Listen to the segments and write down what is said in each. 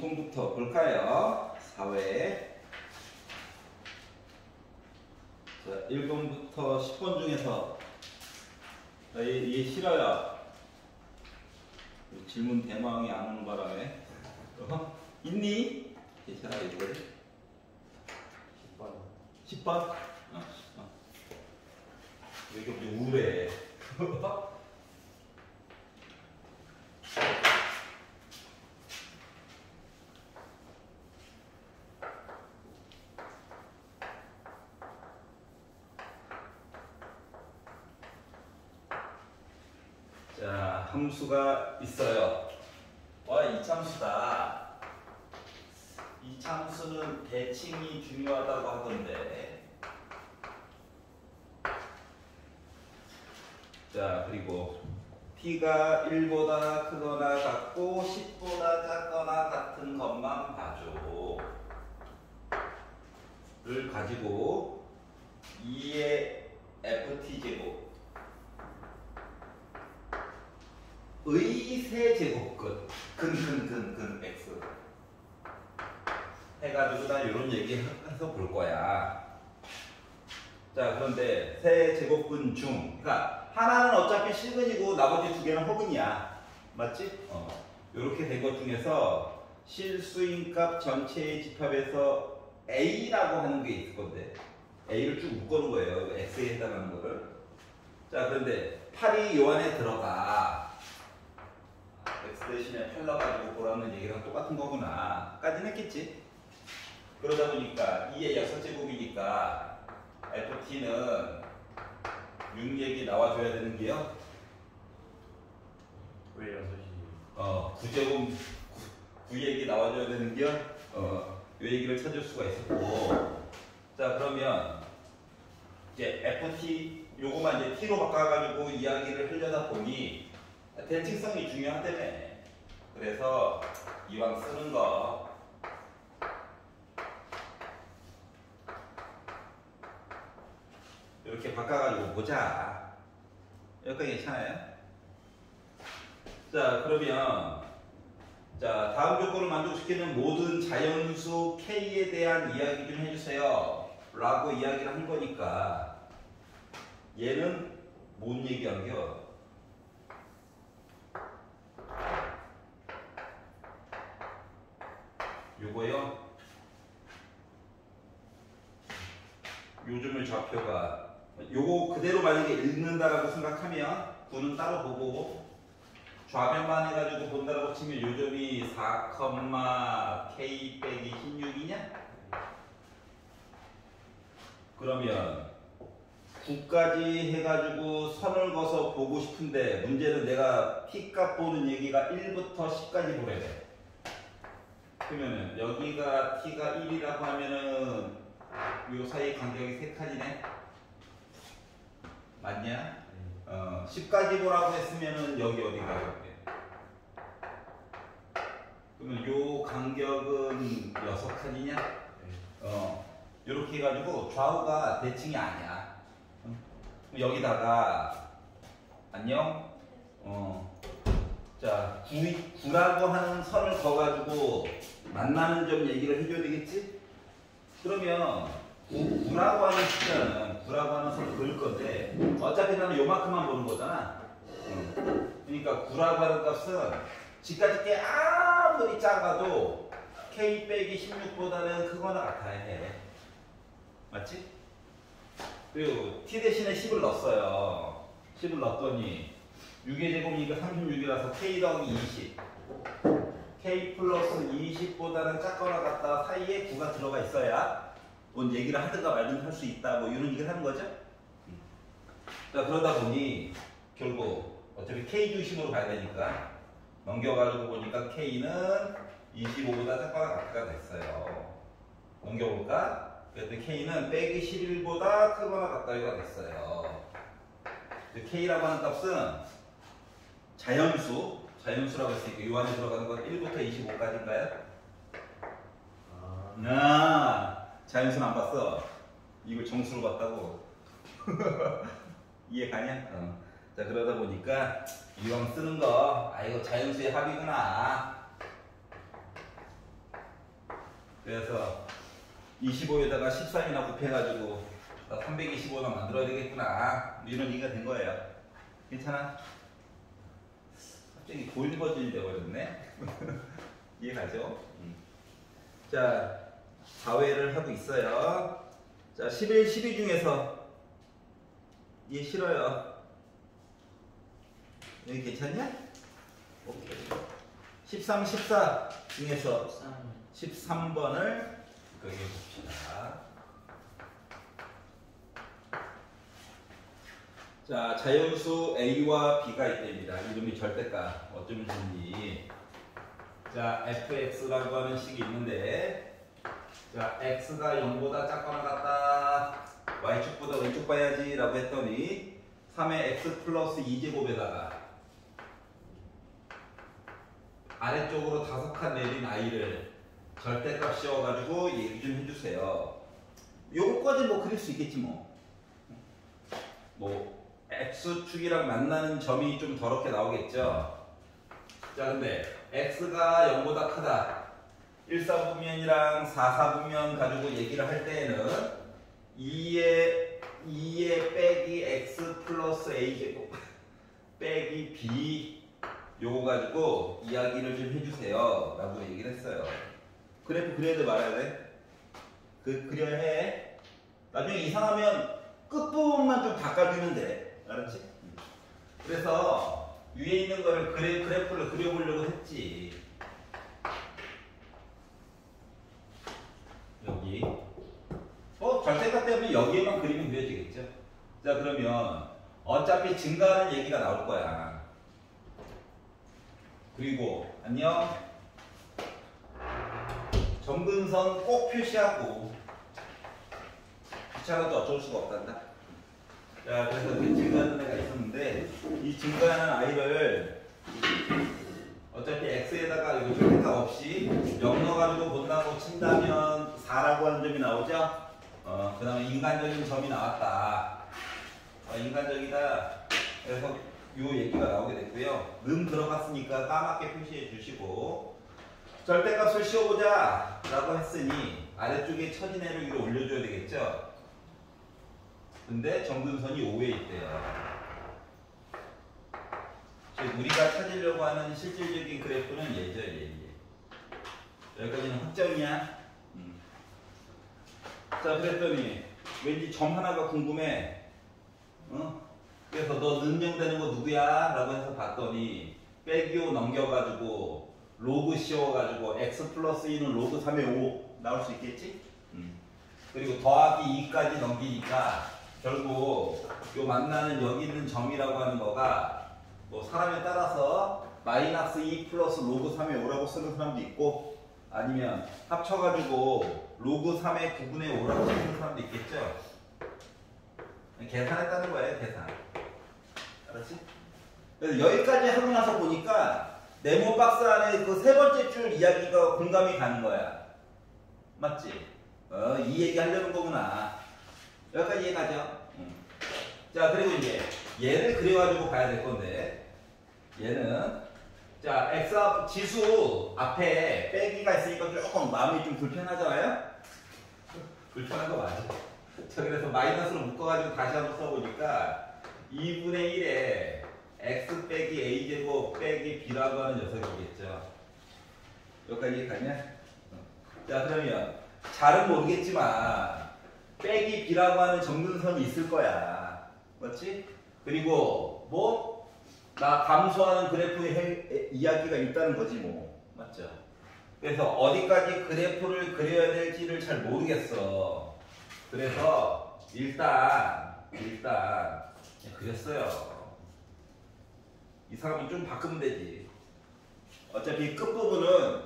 공통부터 볼까요? 사회. 자, 1번부터 10번 중에서 얘 싫어요. 질문 대망이 안 오는 바람에 있니? 괜찮아 이거를 10번 10번? 왜 이렇게 우울해? 자, 함수가 있어요. 와, 이참수다. 이참수는 대칭이 중요하다고 하던데. 자, 그리고 t가 1보다 크거나 같고 10보다 작거나 같은 것만 봐줘. 를 가지고 2의 ft제곱 의 세제곱근 근 x 해가지고 나 이런 얘기 해서 볼 거야. 자, 그런데 세제곱근 중, 그러니까 하나는 어차피 실근이고 나머지 두 개는 허근이야. 맞지? 이렇게 된 것 중에서 실수인 값 전체의 집합에서 a라고 하는 게 있을 건데 a를 쭉 묶어놓은 거예요. x에 해당하는 거를. 자, 그런데 8이 요 안에 들어가. x 대신에 8 넣어가지고 보라는 얘기랑 똑같은 거구나 까지는 했겠지. 그러다 보니까 2의 6제곱이니까 ft는 6얘기 나와줘야 되는 게요. 왜 6시? 9제곱 9얘기 나와줘야 되는 게요. 요 얘기를 찾을 수가 있었고. 자, 그러면 이제 ft 요거만 이제 t로 바꿔가지고 이야기를 하려다 보니 대칭성이 중요하다며. 그래서 이왕 쓰는 거 이렇게 바꿔가지고 보자. 여기까지 괜찮아요? 자, 그러면 자, 다음 조건을 만족시키는 모든 자연수 K에 대한 이야기 좀 해주세요 라고 이야기를 한 거니까 얘는 뭔 얘기한겨? 요거요? 요즘의 좌표가 요거 그대로 만약에 읽는다라고 생각하면 9는 따로 보고 좌변만 해가지고 본다라고 치면 요점이 4, K 빼기 16이냐? 그러면 9까지 해가지고 선을 그어서 보고 싶은데 문제는 내가 T값 보는 얘기가 1부터 10까지 보래래. 그러면은 여기가 T가 1이라고 하면은 요 사이 간격이 3칸이네? 맞냐? 10까지 보라고 했으면은 여기 어디가 이렇게. 그러면 요 간격은 6칸이냐? 요렇게 해가지고 좌우가 대칭이 아니야. 여기다가 안녕? 자, 9라고 하는 선을 그어가지고 만나는 점 얘기를 해줘야 되겠지? 그러면 9라고 하는 숫자는 9라고 하는 선을 그을 건데 어차피 나는 요만큼만 보는 거잖아. 그러니까 9라고 하는 값은 지금까지 게 아무리 작아도 K 빼기 16보다는 크거나 같아야 해. 맞지? 그리고 T 대신에 10을 넣었어요. 10을 넣었더니 6의 제곱이니까 36이라서 K 더하기 20 K 플러스 20보다는 작거나 같다 사이에 9가 들어가 있어야 뭔 얘기를 하든가 말든가 할 수 있다 뭐 이런 얘기를 하는 거죠. 자, 그러다 보니 결국 어차피 K 중심으로 가야 되니까 넘겨가지고 보니까 K는 25보다 작거나 같다가 됐어요. 넘겨볼까? 그랬더니 K는 빼기 11보다 크거나 같다가 됐어요. K라고 하는 값은 자연수라고 했으니까 이 안에 들어가는 건 1부터 25까지인가요? 자연수는 안 봤어. 이걸 정수로 봤다고. 이해 가냐? 자, 그러다 보니까 이왕 쓰는 거, 이거 자연수의 합이구나. 그래서 25에다가 13이나 곱해가지고 325나 만들어야 되겠구나. 이런 얘기가 된 거예요. 괜찮아? 갑자기 고인 버전이 되어버렸네. 이해가죠? 자, 4회를 하고 있어요. 자, 11, 12 중에서 얘 싫어요. 여기 괜찮냐? 오케이. 13, 14 중에서 13번을 여기 봅시다. 자, 자연수 A와 B가 있답니다. 이름이 절대값. 어쩌면 좋니? 자, fx라고 하는 식이 있는데, 자, x가 0보다 작거나 같다. y축보다 왼쪽 봐야지 라고 했더니 3의 x 플러스 2제곱에다가 아래쪽으로 5칸 내린 i를 절대값 씌워가지고 얘기 좀 해주세요. 요거까지 뭐 그릴 수 있겠지 뭐. x축이랑 만나는 점이 좀 더럽게 나오겠죠. 자, 근데 x가 0보다 크다. 1사분면이랑 4사분면 가지고 얘기를 할 때에는 2의 빼기 x 플러스 a제곱 빼기 b 요거 가지고 이야기를 좀 해주세요 라고 얘기를 했어요. 그래프 그려야 돼 말아야 돼? 그려야 해. 나중에 이상하면 끝부분만 좀 바꿔주면 돼. 알았지? 그래서 위에 있는 거를 그래프를 그려보려고 했지. 여기 절대값 때문에 여기에만 그리면 그려지겠죠. 자, 그러면 어차피 증가하는 얘기가 나올 거야. 그리고 안녕. 점근선 꼭 표시하고 귀찮아도 어쩔 수가 없단다. 자, 그래서 그 증가하는 애가 있었는데 이 증가하는 i를 어차피 x에다가 이거 절대값 없이 0 넣어가지고 본다고 친다면 4라고 하는 점이 나오죠. 그 다음에 인간적인 점이 나왔다. 인간적이다. 그래서 요 얘기가 나오게 됐고요. 들어갔으니까 까맣게 표시해 주시고, 절대값을 씌워보자 라고 했으니 아래쪽에 처진 애를 위로 올려줘야 되겠죠. 근데 점근선이 5에 있대요. 우리가 찾으려고 하는 실질적인 그래프는 얘죠, 얘. 여기까지는 확정이야. 자, 그랬더니 왠지 점 하나가 궁금해. 그래서 너 능력되는 거 누구야? 라고 해서 봤더니 빼기 5 넘겨가지고 로그 씌워가지고 x 플러스 2는 로그 3의 5 나올 수 있겠지? 그리고 더하기 2까지 넘기니까 결국 요 만나는 여기 있는 점이라고 하는 거가 뭐 사람에 따라서 마이너스 2 플러스 로그 3의 5라고 쓰는 사람도 있고, 아니면 합쳐가지고 로그 3의 9분의 5라고 쓰는 사람도 있겠죠. 계산했다는 거예요, 계산. 알았지? 그래서 여기까지 하고 나서 보니까 네모 박스 안에 그 세 번째 줄 이야기가 공감이 가는 거야. 맞지? 이 얘기 하려는 거구나. 여기까지 이해가죠? 자, 그리고 이제 얘를 그려가지고 봐야 될 건데, 얘는 자, x 지수 앞에 빼기가 있으니까 조금 마음이 좀 불편하잖아요? 불편한 거 맞아. 자, 그래서 마이너스로 묶어가지고 다시 한번 써보니까 2분의 1에 x 빼기 a제곱 빼기 b라고 하는 녀석이겠죠. 여기까지 가냐? 자, 그러면 잘은 모르겠지만 빼기 b라고 하는 점근선이 있을 거야. 맞지? 그리고 뭐? 나 감소하는 그래프의 이야기가 있다는 거지 뭐. 맞죠? 그래서 어디까지 그래프를 그려야 될지를 잘 모르겠어. 그래서 일단 그렸어요. 이상하면 좀 바꾸면 되지. 어차피 끝부분은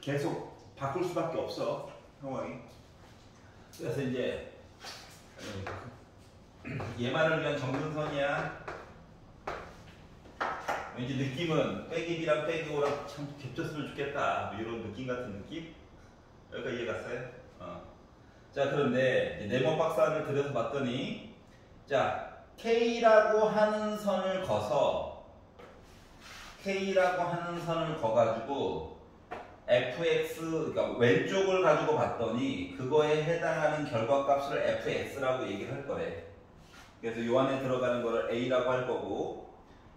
계속 바꿀 수밖에 없어, 상황이. 그래서 이제 얘만을 위한 점근선이야. 왠지 느낌은 빼기 b랑 빼기 5랑 참 겹쳤으면 좋겠다, 뭐 이런 느낌 같은 느낌? 여기까지 이해 갔어요? 자, 그런데 네모 박스 안을 들여서 봤더니, 자, K라고 하는 선을 거서 K라고 하는 선을 거가지고 fx, 그러니까 왼쪽을 가지고 봤더니 그거에 해당하는 결과값을 fx라고 얘기를 할 거래. 그래서 요 안에 들어가는 거를 a라고 할 거고,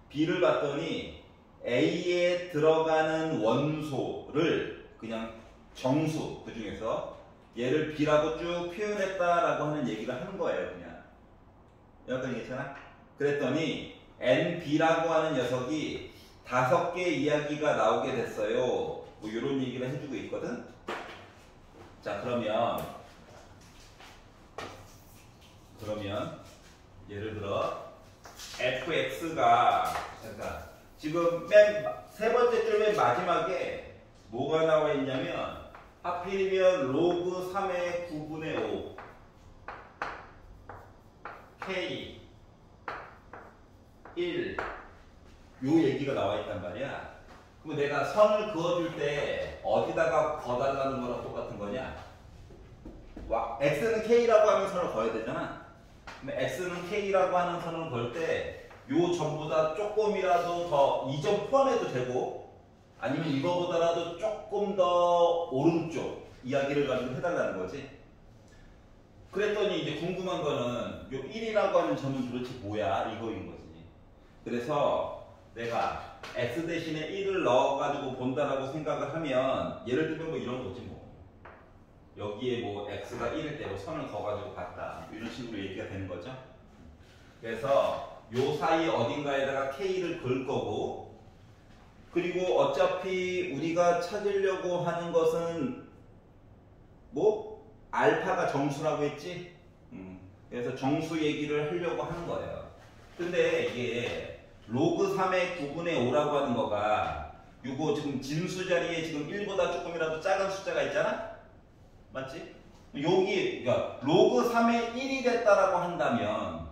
b를 봤더니 a에 들어가는 원소를 그냥 정수, 그 중에서 얘를 b라고 쭉 표현했다라고 하는 얘기를 하는 거예요. 그냥 여기까지 괜찮아? 그랬더니 nb라고 하는 녀석이 5개 이야기가 나오게 됐어요. 뭐 이런 얘기를 해주고 있거든. 자, 그러면 예를 들어 fx가, 그러니까 지금 맨 세 번째 줄 맨 마지막에 뭐가 나와 있냐면, 하필이면 로그 3의 9분의 5 k 1 요 얘기가 나와 있단 말이야. 그럼 내가 선을 그어줄 때 어디다가 거달라는 거랑 똑같은 거냐? x는 k라고 하는 선을 그어야 되잖아. 근데 x는 k라고 하는 선을 그을 때 요 전보다 조금이라도 더, 이 점 포함해도 되고 아니면 이거보다라도 조금 더 오른쪽 이야기를 가지고 해달라는 거지. 그랬더니 이제 궁금한 거는 요 1이라고 하는 점은 도대체 뭐야? 이거인 거지. 그래서 내가 x 대신에 1을 넣어가지고 본다라고 생각을 하면, 예를 들면 뭐 이런 거지 뭐. 여기에 뭐 x가 1일 때 뭐 선을 그어가지고 봤다. 이런 식으로 얘기가 되는 거죠. 그래서 요 사이 어딘가에다가 k를 그을 거고, 그리고 어차피 우리가 찾으려고 하는 것은 뭐? 알파가 정수라고 했지? 그래서 정수 얘기를 하려고 하는 거예요. 근데 이게 로그 3의 9분의 5라고 하는 거가, 요거 지금 진수 자리에 지금 1보다 조금이라도 작은 숫자가 있잖아? 맞지? 여기, 그러니까 로그 3의 1이 됐다라고 한다면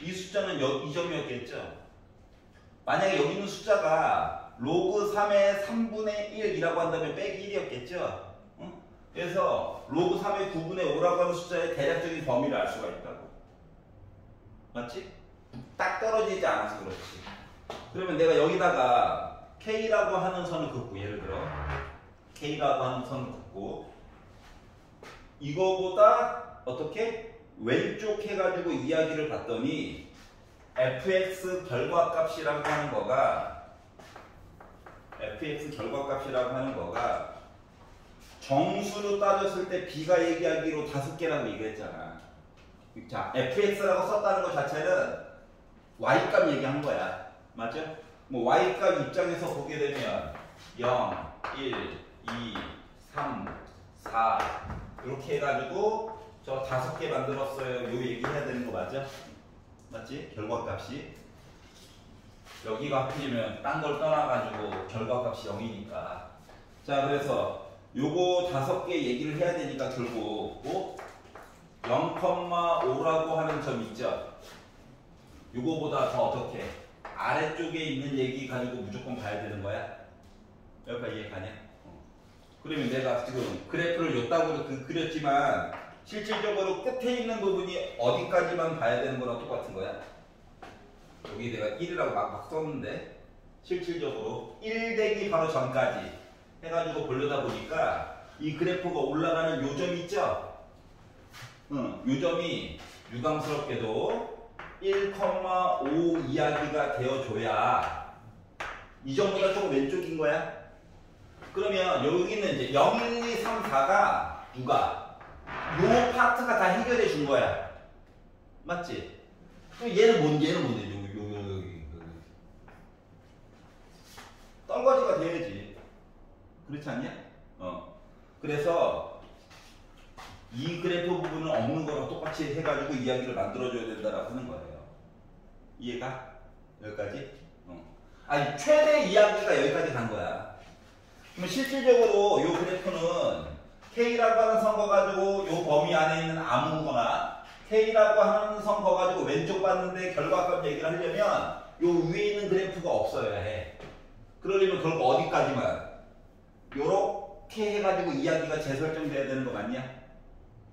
이 숫자는 이 점이었겠죠? 만약에 여기 있는 숫자가 로그 3의 3분의 1이라고 한다면 빼기 1이었겠죠? 응? 그래서 로그 3의 9분의 5라고 하는 숫자의 대략적인 범위를 알 수가 있다고. 맞지? 딱 떨어지지 않아서 그렇지. 그러면 내가 여기다가 k라고 하는 선을 긋고, 예를 들어 k라고 하는 선을 긋고, 이거보다 어떻게? 왼쪽 해가지고 이야기를 봤더니 fx 결과값이라고 하는 거가 정수로 따졌을 때 b가 얘기하기로 5개라고 얘기했잖아. 자, fx라고 썼다는 것 자체는 y값 얘기한 거야. 맞죠? 뭐 y값 입장에서 보게 되면 0, 1, 2, 3, 4 이렇게 해가지고 저 5개 만들었어요. 요 얘기 해야 되는 거 맞아? 맞지? 결과값이 여기가 하필이면 딴 걸 떠나가지고 결과값이 0이니까. 자, 그래서 요거 5개 얘기를 해야 되니까 결국 뭐 0,5라고 하는 점 있죠? 요거보다 더 어떻게? 아래쪽에 있는 얘기 가지고 무조건 봐야 되는 거야? 여기까지 이해 가냐? 그러면 내가 지금 그래프를 요따구로 그렸지만 실질적으로 끝에 있는 부분이 어디까지만 봐야 되는 거랑 똑같은 거야? 여기 내가 1이라고 막 썼는데 실질적으로 1 되기 바로 전까지 해가지고 보려다 보니까 이 그래프가 올라가는 요 점 있죠? 요 점이 유감스럽게도 1,5 이야기가 되어줘야 이 점보다 조금 왼쪽인 거야. 그러면 여기는 이제 0, 1, 2, 3, 4가 누가? 요 파트가 다 해결해 준 거야. 맞지? 그럼 얘는 뭔데? 여기. 떨거지가 돼야지. 그렇지 않냐? 그래서 이 그래프 부분은 없는 거랑 똑같이 해가지고 이야기를 만들어줘야 된다라고 하는 거예요. 이해가? 여기까지? 아니, 최대 이야기가 여기까지 간 거야. 그럼 실질적으로 요 그래프는 K라고 하는 선 거가지고 요 범위 안에 있는 아무거나 K라고 하는 선 거가지고 왼쪽 봤는데 결과값 얘기를 하려면 요 위에 있는 그래프가 없어야 해. 그러려면 결국 어디까지만? 요렇게 해가지고 이야기가 재설정돼야 되는 거 맞냐?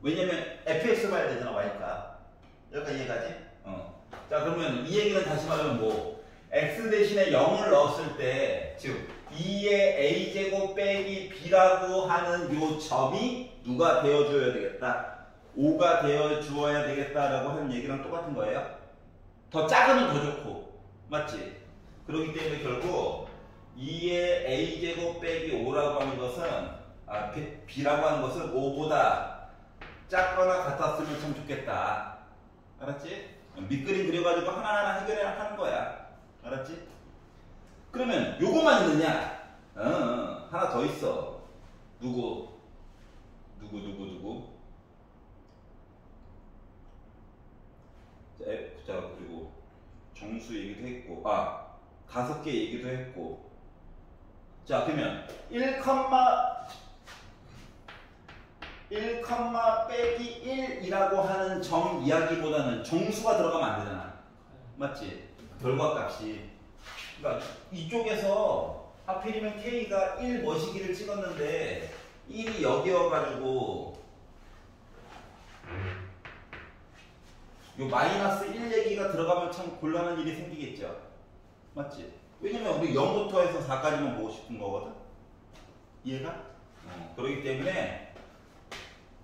왜냐면 fx 봐야 되잖아, y값. 여기까지 이해가지? 자, 그러면 이 얘기는 다시 말하면 뭐 x 대신에 0을 넣었을 때, 즉 2의 a제곱 빼기 b라고 하는 요 점이 누가 되어줘야 되겠다. 5가 되어주어야 되겠다라고 하는 얘기랑 똑같은 거예요. 더 작으면 더 좋고, 맞지? 그렇기 때문에 결국 2의 a제곱 빼기 5라고 하는 것은 b라고 하는 것은 5보다 작거나 같았으면 참 좋겠다. 알았지? 밑그림 그려가지고 하나하나 해결하는 거야. 알았지? 그러면 요거만 있느냐? 하나 더 있어. 누구? 자, 그리고 정수 얘기도 했고, 5개 얘기도 했고. 자, 그러면 1, 빼기 1이라고 하는 점 이야기보다는 정수가 들어가면 안 되잖아. 맞지? 결과값이. 그러니까 이쪽에서 하필이면 K가 1 머시기를 찍었는데 1이 여기여가지고 요 마이너스 1 얘기가 들어가면 참 곤란한 일이 생기겠죠. 맞지? 왜냐면 우리 0부터 해서 4까지만 보고 싶은 거거든. 이해가? 그렇기 때문에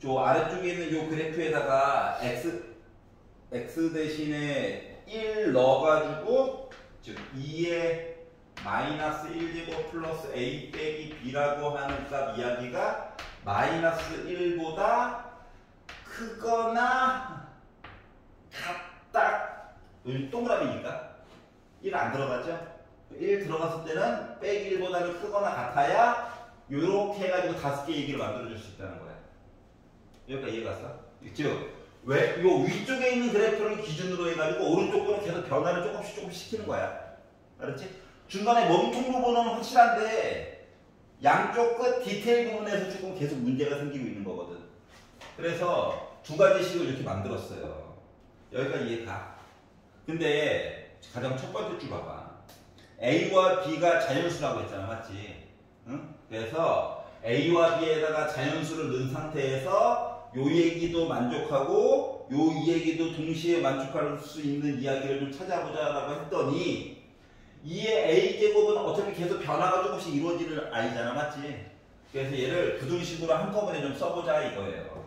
저 아래쪽에 있는 요 그래프에다가 x 대신에 1 넣어가지고 즉 2의 마이너스 1제곱 플러스 a 빼기 b라고 하는 값 이야기가 마이너스 1보다 크거나 같다. 여기 동그라미니까 1 안 들어가죠? 1 들어갔을 때는 빼기 1보다는 크거나 같아야 요렇게 해가지고 5개 얘기를 만들어줄 수 있다는 거야. 여기까지 이해 갔어? 즉, 왜? 요 위쪽에 있는 그래프를 기준으로 해가지고 오른쪽 거는 계속 변화를 조금씩 시키는 거야. 알았지? 중간에 몸통 부분은 확실한데 양쪽 끝 디테일 부분에서 조금 계속 문제가 생기고 있는 거거든. 그래서 2가지씩을 이렇게 만들었어요. 여기까지 이해가. 근데 가장 첫 번째 줄 봐봐. A와 B가 자연수라고 했잖아. 맞지? 응? 그래서 A와 B에다가 자연수를 넣은 상태에서 요 얘기도 만족하고 요 얘기도 동시에 만족할 수 있는 이야기를 좀 찾아보자라고 했더니 2의 A제곱은 어차피 계속 변화가 조금씩 이루어지는 아니잖아. 맞지? 그래서 얘를 부등식으로 한꺼번에 좀 써보자 이거예요.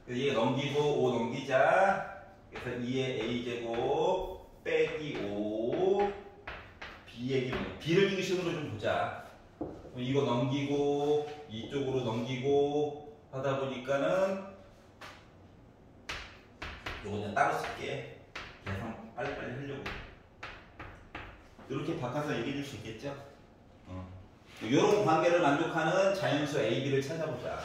그래서 얘 넘기고 5 넘기자. 그래서 2의 A제곱 빼기 5 B의 기분. B를 중심으로 좀 보자. 이거 넘기고 이쪽으로 넘기고 하다 보니까는 요거 그냥 따로 쓸게. 계산 빨리빨리 하려고. 이렇게 바꿔서 얘기해 줄 수 있겠죠? 이런 관계를 만족하는 자연수 A, B를 찾아보자.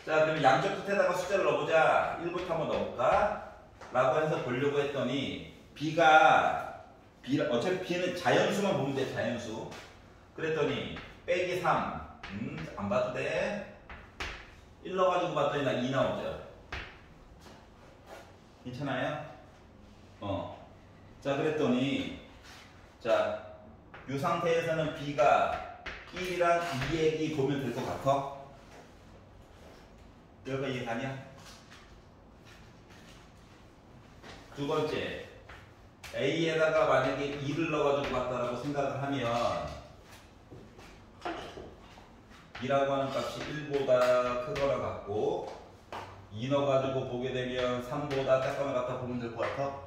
자, 그러면 양쪽 끝에다가 숫자를 넣어보자. 1부터 한번 넣어볼까? 라고 해서 보려고 했더니 어차피 B는 자연수만 보면 돼. 자연수. 그랬더니 빼기 3 안 봐도 돼. 1 넣어가지고 봤더니 나 2 나오죠. 괜찮아요? 자, 그랬더니 자, 이 상태에서는 B가 1이랑 2얘기 보면 될 것 같아? 여기가 이해가냐? 두 번째, A에다가 만약에 2를 넣어가지고 봤다라고 생각을 하면 2라고 하는 값이 1보다 크거나 같고 2 넣어가지고 보게 되면 3보다 작거나 같다 보면 될 것 같아?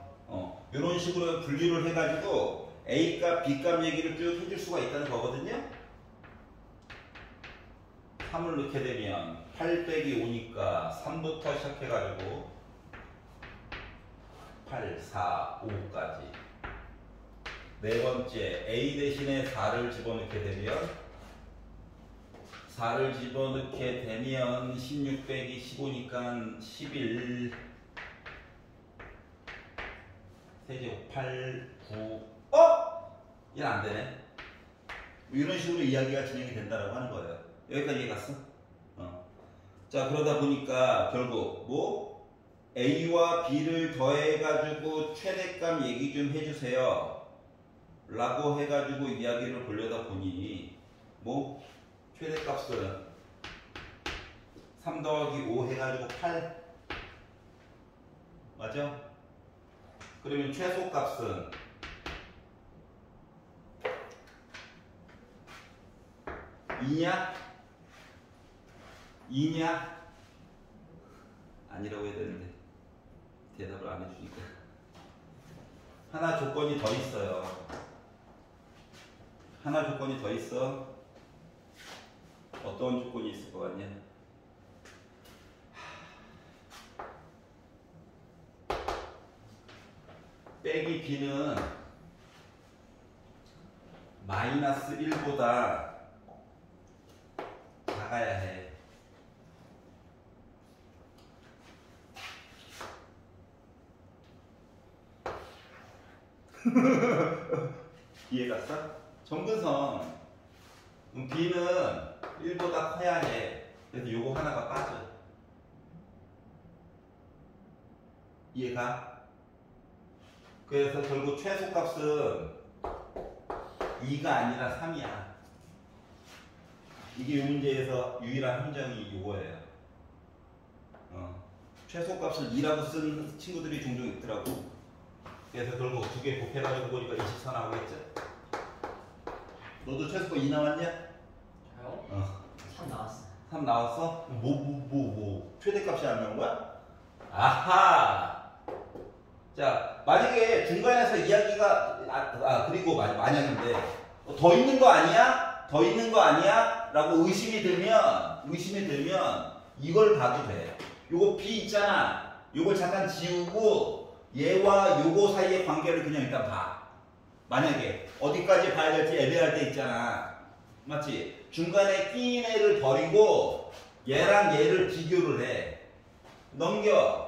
이런 식으로 분류를 해가지고 A값, B값 얘기를 쭉 해줄 수가 있다는 거거든요. 3을 넣게 되면 8 빼기 5니까 3부터 시작해가지고 8, 4, 5까지. 네 번째, A 대신에 4를 집어넣게 되면 16 빼기 15니까 11 세제곱 8, 9 얘는 안 되네. 이런 식으로 이야기가 진행이 된다라고 하는 거예요. 여기까지 이해 갔어? 자, 그러다 보니까 결국 뭐 A와 B를 더해가지고 최대값 얘기 좀 해주세요 라고 해가지고 이야기를 보려다 보니 뭐 최대값은 3 더하기 5 해가지고 8 맞아? 그러면 최소값은 2냐? 2냐? 아니라고 해야 되는데 대답을 안 해주니까. 하나 조건이 더 있어요. 하나 조건이 더 있어. 어떤 조건이 있을 것 같냐? 빼기 b는 마이너스 1보다 작아야 해. 이해 갔어? 정근선 b는 1보다 커야 해. 그래서 요거 하나가 빠져. 이해가? 그래서 결국 최소값은 2가 아니라 3이야. 이게 이 문제에서 유일한 함정이 이거예요. 최소값을 2라고 쓴 친구들이 종종 있더라고. 그래서 결국 두 개 곱해가지고 보니까 24 나오겠죠? 너도 최소값 2 나왔냐? 저요? 3 나왔어. 3 나왔어? 최대값이 안 나온 거야? 아하! 자, 만약에 중간에서 이야기가, 그리고 만약인데, 더 있는 거 아니야? 더 있는 거 아니야? 라고 의심이 들면, 이걸 봐도 돼. 요거 B 있잖아. 요걸 잠깐 지우고, 얘와 요거 사이의 관계를 그냥 일단 봐. 만약에, 어디까지 봐야 될지 애매할 때 있잖아. 맞지? 중간에 끼인 애를 버리고, 얘랑 얘를 비교를 해. 넘겨.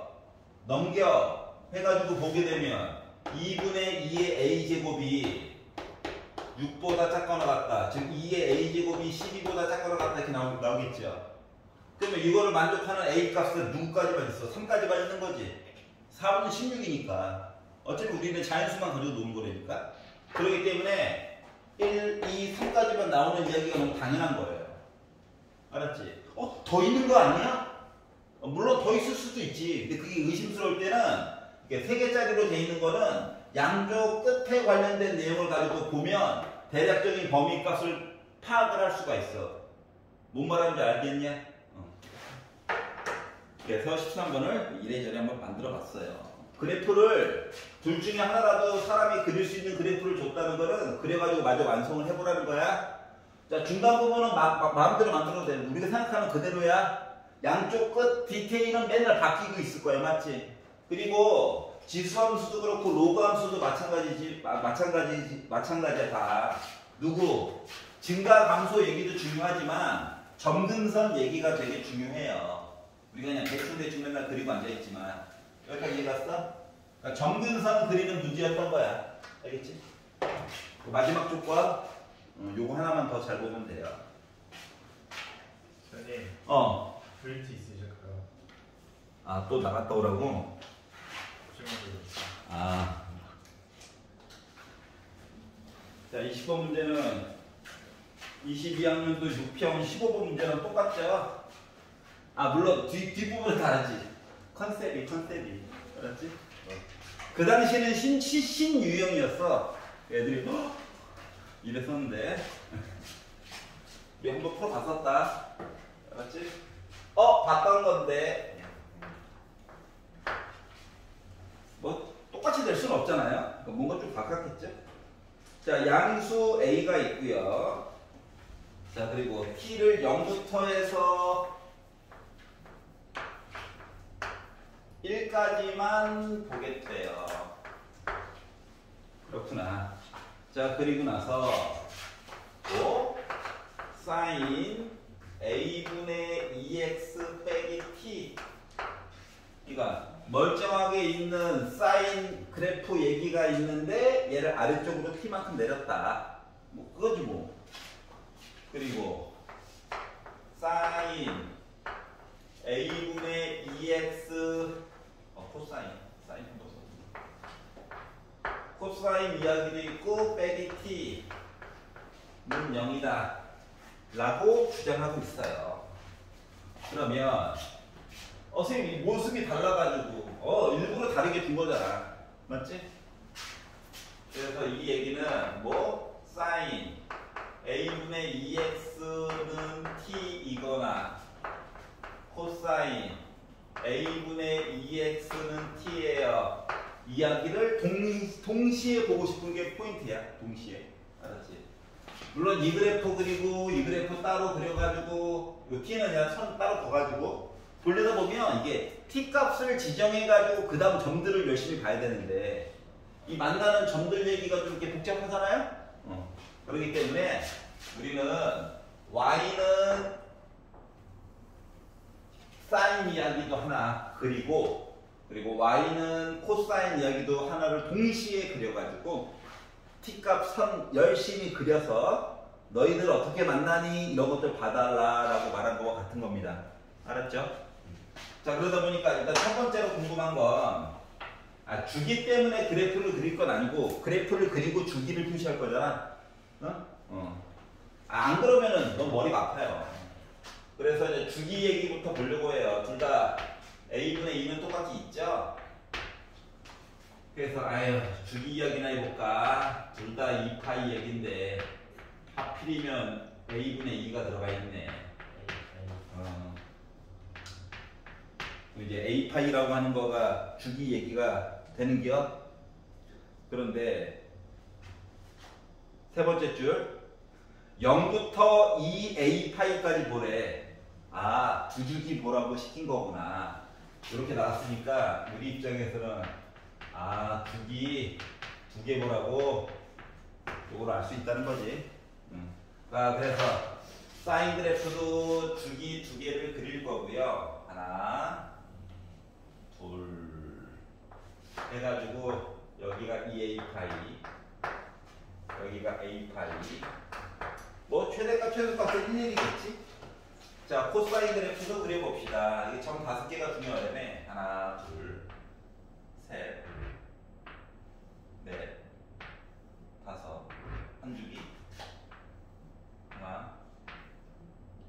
해가지고 보게 되면 2분의 2의 a제곱이 6보다 작거나 같다. 즉 2의 a제곱이 12보다 작거나 같다. 이렇게 나오겠죠. 그러면 이거를 만족하는 a 값은 누구까지만 있어? 3까지만 있는 거지. 4분의 16이니까. 어차피 우리는 자연수만 가지고 노는 거라니까. 그렇기 때문에 1, 2, 3까지만 나오는 이야기가 너무 당연한 거예요. 알았지? 더 있는 거 아니야? 물론 더 있을 수도 있지. 근데 그게 의심스러울 때는 세 개짜리로 돼 있는 거는 양쪽 끝에 관련된 내용을 가지고 보면 대략적인 범위 값을 파악을 할 수가 있어. 뭔 말하는지 알겠냐? 그래서 13번을 이래저래 한번 만들어 봤어요. 그래프를 둘 중에 하나라도 사람이 그릴 수 있는 그래프를 줬다는 거는 그래가지고 마저 완성을 해보라는 거야. 자, 중간 부분은 마음대로 만들어도 돼. 우리가 생각하는 그대로야. 양쪽 끝 디테일은 맨날 바뀌고 있을 거야. 맞지? 그리고 지수함수도 그렇고 로그함수도 마찬가지야 다. 누구? 증가 감소 얘기도 중요하지만 점근선 얘기가 되게 중요해요. 우리가 그냥 대충 맨날 그리고 앉아있지만 여기까지 이해 갔어? 그러니까 점근선 그리는 문제였던 거야. 알겠지? 마지막 조건 요거 하나만 더 잘 보면 돼요. 선생님 브레이트 있으실까요? 또 나갔다 오라고? 질문드리겠습니다. 자, 20번 문제는 22학년도 6평 15번 문제랑 똑같죠? 물론 뒷부분은 다르지. 컨셉이. 알았지? 그 당시에는 신유형이었어. 애들이 이랬었는데 우리 한번 풀어봤었다. 알았지? 봤던 건데 뭐 똑같이 될 수는 없잖아요. 뭔가 좀 바꿨겠죠? 자, 양수 A가 있고요. 자, 그리고 T를 0부터 해서 1까지만 보겠대요. 그렇구나. 자, 그리고 나서 사인 A분의 2x 빼기 T. 그러니까 멀쩡하게 있는 사인 그래프 얘기가 있는데 얘를 아래쪽으로 T만큼 내렸다. 뭐 그거지 뭐. 그리고 사인 A분의 2x 코사인 코사인 이야기도 있고 빼기 T는 0이다 라고 주장하고 있어요. 그러면 선생님 모습이 달라가지고 일부러 다르게 둔 거잖아. 맞지? 그래서 이 얘기는 뭐 사인 a분의 2x는 t이거나 코사인 a분의 2x는 t예요. 이야기를 동시에 보고 싶은 게 포인트야. 동시에. 알았지? 물론 이 그래프 그리고 이 그래프 따로 그려가지고 요 t는 그냥 선 따로 거가지고 돌려다 보면 이게 t 값을 지정해가지고 그 다음 점들을 열심히 봐야 되는데 이 만나는 점들 얘기가 좀 이렇게 복잡하잖아요? 그렇기 때문에 우리는 y는 사인 이야기도 하나 그리고 y는 코사인 이야기도 하나를 동시에 그려가지고 t값 선 열심히 그려서 너희들 어떻게 만나니 이런 것들 봐달라라고 말한 거와 같은 겁니다. 알았죠? 자, 그러다 보니까 일단 첫 번째로 궁금한 건 주기 때문에 그래프를 그릴 건 아니고 그래프를 그리고 주기를 표시할 거잖아. 안 그러면은 너 머리가 아파요. 그래서 이제 주기 얘기부터 보려고 해요. 둘 다 a분의 2는 똑같이 있죠? 그래서 주기 이야기나 해볼까? 둘 다 2파이 얘긴데 하필이면 a분의 2가 들어가 있네. 이제 a파이라고 하는 거가 주기 얘기가 되는겨? 그런데 세 번째 줄 0부터 2a파이까지 보래. 두 주기 보라고 시킨 거구나. 이렇게 나왔으니까 우리 입장에서는 주기 두 개 보라고 이걸 알 수 있다는 거지. 그래서 사인 그래프도 주기 두 개를 그릴 거고요. 하나, 둘 해가지고 여기가 2a파이, 여기가 a파이. 뭐 최대값 최소값은 1,1이겠지? 자, 코사인 그래프도 그려봅시다. 이게 점 5개가 중요하다며. 하나, 둘, 셋, 넷, 다섯. 한 주기. 하나,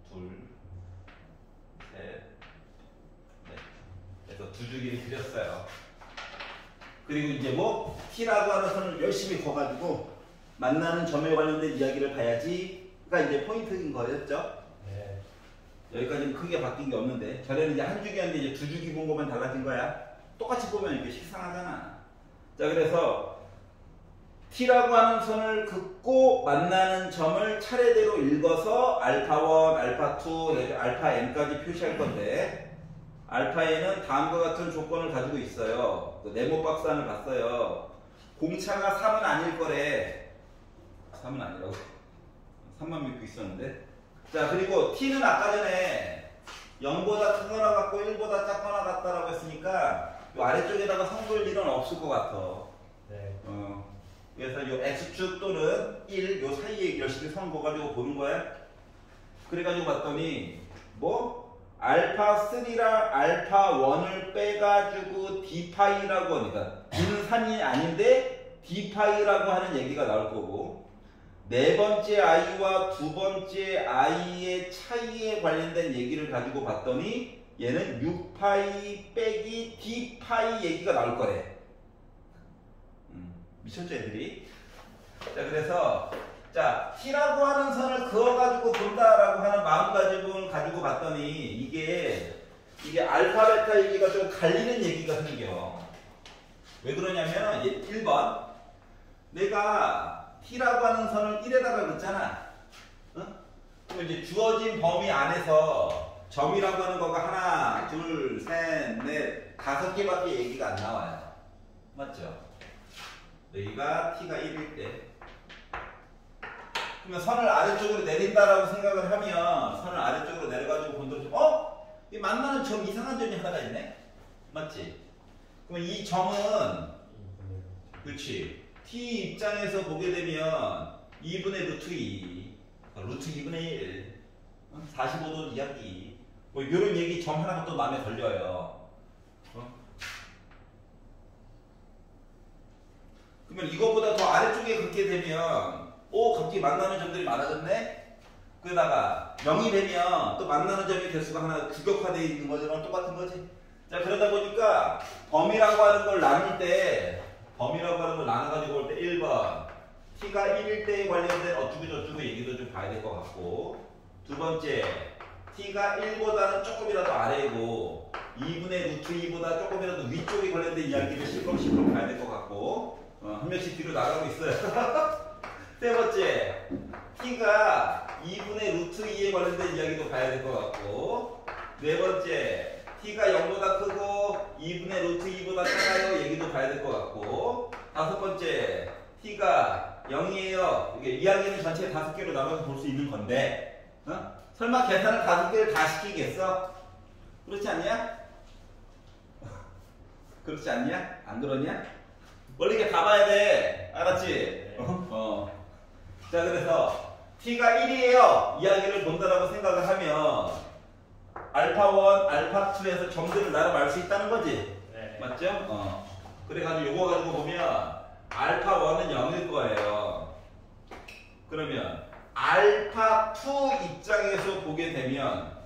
둘, 셋, 넷. 그래서 두 주기를 그렸어요. 그리고 이제 뭐 t라고 하는 선을 열심히 그어가지고 만나는 점에 관련된 이야기를 봐야지가 이제 포인트인 거였죠. 네. 여기까지는 크게 바뀐 게 없는데 전에는 이제 한 주기였는데 이제 두 주기 본 거만 달라진 거야. 똑같이 보면 이게 식상하잖아. 자, 그래서 t라고 하는 선을 긋고 만나는 점을 차례대로 읽어서 알파1, 알파2, 알파 n까지 표시할 건데 알파에는 다음과 같은 조건을 가지고 있어요. 그 네모 박스 안을 봤어요. 공차가 3은 아닐 거래. 3은 아니라고. 3만 믿고 있었는데. 자, 그리고 t는 아까 전에 0보다 크거나 같고 1보다 작거나 같다라고 했으니까 이 아래쪽에다가 선 볼 일은 없을 것 같아. 네. 그래서 이 x축 또는 1, 요 사이에 열심히 선 그어가지고 보는 거야. 그래가지고 봤더니 뭐 알파3랑 알파1을 빼가지고 d파이라고 하니까 d는 산이 아닌데 d파이라고 하는 얘기가 나올 거고 네 번째 i와 두 번째 i의 차이에 관련된 얘기를 가지고 봤더니 얘는 6파이 빼기 d파이 얘기가 나올 거래. 미쳤죠 애들이? 자, 그래서 자, t라고 하는 선을 그어가지고 본다라고 하는 마음가짐을 가지고 봤더니 이게 알파 베타 얘기가 좀 갈리는 얘기가 생겨. 왜 그러냐면 1번 내가 t라고 하는 선을 1에다가 긋잖아. 그럼 이제 주어진 범위 안에서 점이라고 하는 거가 하나, 둘, 셋, 넷, 5개밖에 얘기가 안 나와요. 맞죠? 여기가 t가 1일 때 그러면 선을 아래쪽으로 내린다라고 생각을 하면 선을 아래쪽으로 내려가지고 본다고 이 만나는 점 이상한 점이 하나가 있네? 맞지? 그러면 이 점은 그렇지 t 입장에서 보게 되면 2분의 루트 2 루트 2분의 1 45도 이하기 뭐 이런 얘기 점 하나가 또 마음에 걸려요. 그러면 이거보다 더 아래쪽에 긋게 되면 갑자기 만나는 점들이 많아졌네? 그러다가 0이 되면 또 만나는 점의 개수가 하나 규격화되어 있는 거랑 똑같은 거지. 자, 그러다 보니까 범위라고 하는 걸 나눌 때 범위라고 하는 걸 나눠가지고 볼 때 1번 t가 1일 때에 관련된 어쩌고저쩌고 얘기도 좀 봐야 될 것 같고, 두 번째 t가 1보다는 조금이라도 아래고 2분의 루트 2보다 조금이라도 위쪽에 관련된 이야기를 실검실검 봐야 될 것 같고, 한 명씩 뒤로 나가고 있어요. 세 번째 t가 2분의 루트 2에 관련된 이야기도 봐야 될 것 같고, 네 번째 t가 0보다 크고 2분의 루트 2보다 작아요 얘기도 봐야 될 것 같고, 다섯 번째 t가 0이에요. 이게 이야기는 전체 5개로 나눠서 볼 수 있는 건데, 설마 계산을 5개를 다 시키겠어? 그렇지 않냐? 그렇지 않냐? 안 그러냐? 원래 이게 다 봐야 돼. 알았지? 자, 그래서 t가 1이에요 이야기를 본다라고 생각을 하면 알파1, 알파2에서 점들을 나름 알 수 있다는 거지? 네. 맞죠? 그래가지고 요거 가지고 보면 알파1은 0일 거예요. 그러면 알파2 입장에서 보게 되면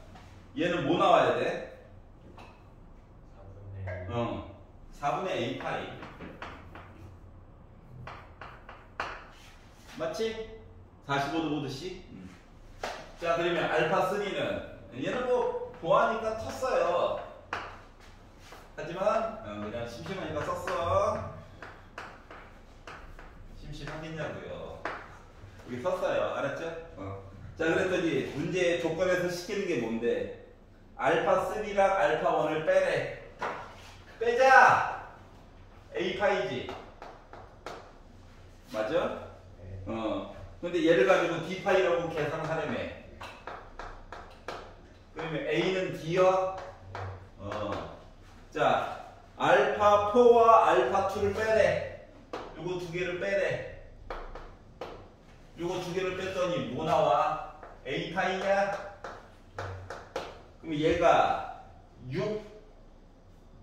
얘는 뭐 나와야 돼? 4분의 a 파이. 맞지? 45도 보듯이. 자, 그러면 알파3는 얘는 뭐 보아니까 텄어요. 하지만 그냥 심심하니까 썼어. 심심하겠냐고요. 여기 썼어요. 알았죠? 자, 그랬더니 문제 조건에서 시키는 게 뭔데? 알파3랑 알파1을 빼래. 빼자! a 파이지. 맞아? 근데 얘를 가지고 d 파이라고 계산하려며. 그러면 a는 d요? 자, 알파4와 알파2를 빼래. 요거 두 개를 빼래. 요거 두 개를 뺐더니 뭐 나와? a 파이냐? 그럼 얘가 6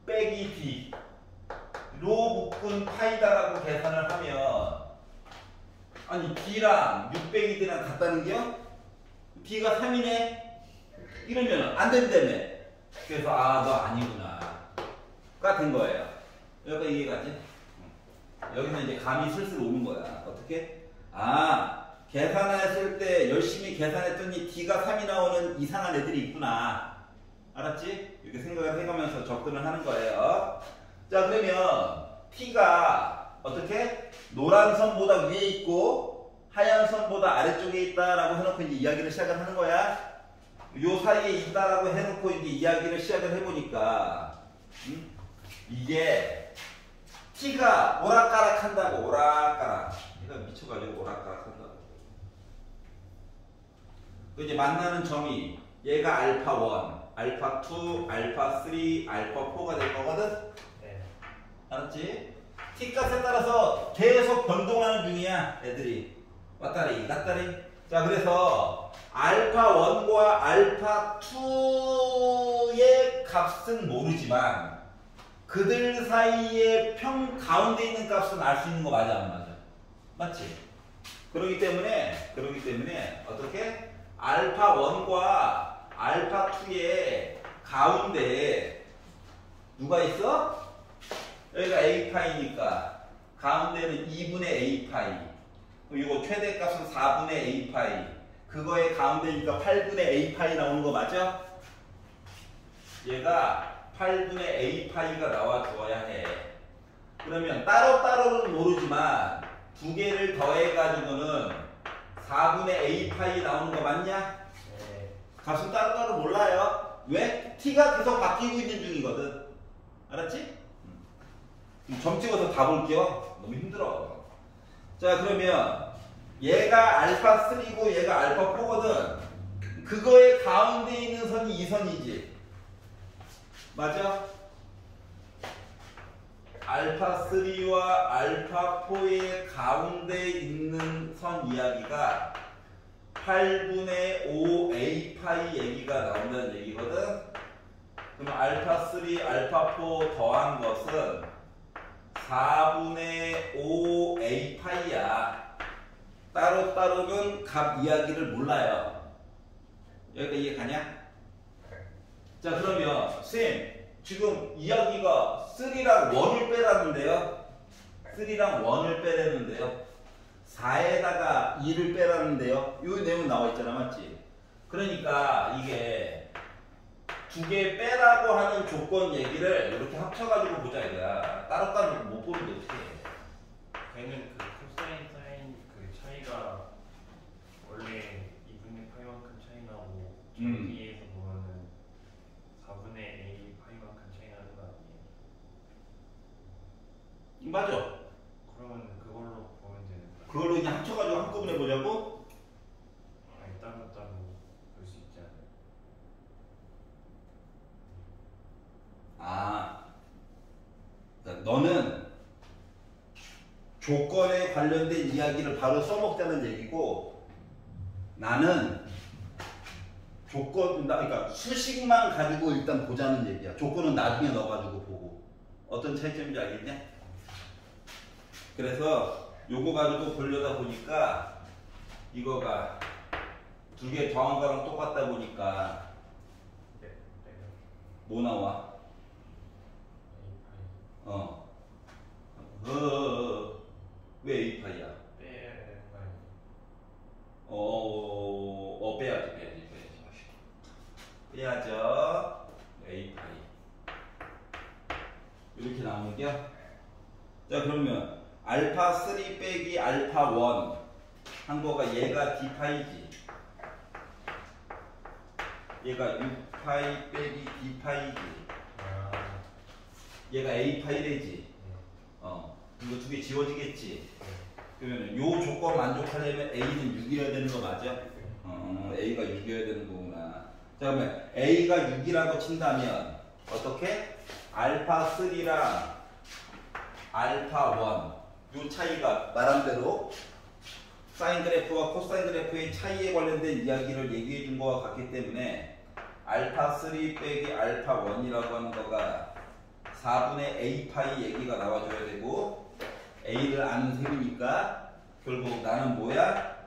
빼기 d 로 묶은 파이다라고 계산을 하면, 아니 d랑 6 빼기 d랑 같다는 게요? d가 3이네? 이러면 안 된다며. 그래서 너 아니구나 가 된 거예요. 여기까지 이해가지? 여기서 이제 감이 슬슬 오는 거야. 어떻게? 계산했을 때 열심히 계산했더니 d가 3이 나오는 이상한 애들이 있구나. 알았지? 이렇게 생각을 해가면서 접근을 하는 거예요. 자, 그러면 t가 어떻게? 노란 선보다 위에 있고 하얀 선보다 아래쪽에 있다라고 해놓고 이제 이야기를 시작을 하는 거야. 요 사이에 있다라고 해놓고 이제 이야기를 시작을 해보니까, 이게 t가 오락가락 한다고. 오락가락. 얘가 미쳐가지고 오락가락 한다고. 이제 만나는 점이 얘가 알파1, 알파2, 알파3, 알파4가 될 거거든? 네. 알았지? t 값에 따라서 계속 변동하는 중이야, 애들이. 왔다리, 갔다리. 자, 그래서 알파1과 알파2의 값은 모르지만 그들 사이에 평 가운데 있는 값은 알 수 있는 거 맞아, 안 맞아? 맞지? 그러기 때문에 어떻게? 알파1과 알파2의 가운데에 누가 있어? 여기가 a파이니까 가운데는 2분의 a파이. 이거 최대값은 4분의 a파이. 그거의 가운데니까 8분의 a파이 나오는 거 맞아? 얘가 8분의 a파이가 나와줘야 해. 그러면 따로따로는 모르지만 두 개를 더해가지고는 4분의 a파이 나오는 거 맞냐? 네. 값은 따로따로 몰라요. 왜? t가 계속 바뀌고 있는 중이거든. 알았지? 점 찍어서 다 볼게요. 너무 힘들어. 자, 그러면 얘가 알파3고 얘가 알파4거든. 그거의 가운데 있는 선이 이 선이지. 맞아? 알파3와 알파4의 가운데 있는 선 이야기가 8분의 5 a파이 얘기가 나온다는 얘기거든. 그럼 알파3, 알파4 더한 것은 4분의 5 a파이야. 따로따로는 값 이야기를 몰라요. 여기가 이해가냐? 자, 그러면 쌤, 지금 이야기가 3랑 1을 빼라는데요. 3랑 1을 빼라는데요. 4에다가 2를 빼라는데요. 이 내용 나와 있잖아, 맞지? 그러니까 이게 두 개 빼라고 하는 조건 얘기를 이렇게 합쳐가지고 보자 이거야. 따로따로 못 보는데 어떻게 해? 걔는 그 코사인 사인 그 차이가 원래 2분의 파이만큼 차이 나고 정비에서 보면은 4분의 a 파이만큼 차이 나는 거 아니에요? 맞아. 그러면 그걸로 보면 되는 거야. 그걸로 그냥 합쳐가지고 한꺼번에 보자고? 아니 따로따로 볼 수 있지 않아요? 아, 그러니까 너는 조건에 관련된 이야기를 바로 써먹자는 얘기고, 나는 그러니까 수식만 가지고 일단 보자는 얘기야. 조건은 나중에 넣어가지고 보고. 어떤 차이점인지 알겠냐? 그래서 요거 가지고 보려다 보니까 이거가 두 개 더한 거랑 똑같다 보니까 네, 뭐 나와? a 파이 왜 A파이야? 빼는 거 아니에요? 빼야죠. A파이. 이렇게 나오는겨? 자, 그러면 알파 3 빼기 알파 1 한 거가 얘가 D파이지. 얘가 6파이 빼기 D파이지. 얘가 A파이 되지. 이거 두 개 지워지겠지. 그러면 요 조건 만족하려면 A는 6이어야 되는 거 맞아? A가 6이어야 되는 거구나. 자, 그러면 A가 6이라고 친다면 어떻게? 알파 3랑 알파 1 요 차이가 말한 대로 사인 그래프와 코사인 그래프의 차이에 관련된 이야기를 얘기해 준 거와 같기 때문에 알파 3 빼기 알파 1이라고 하는 거가 4분의 A파이 얘기가 나와줘야 되고, A를 아는 셈이니까 결국 나는 뭐야?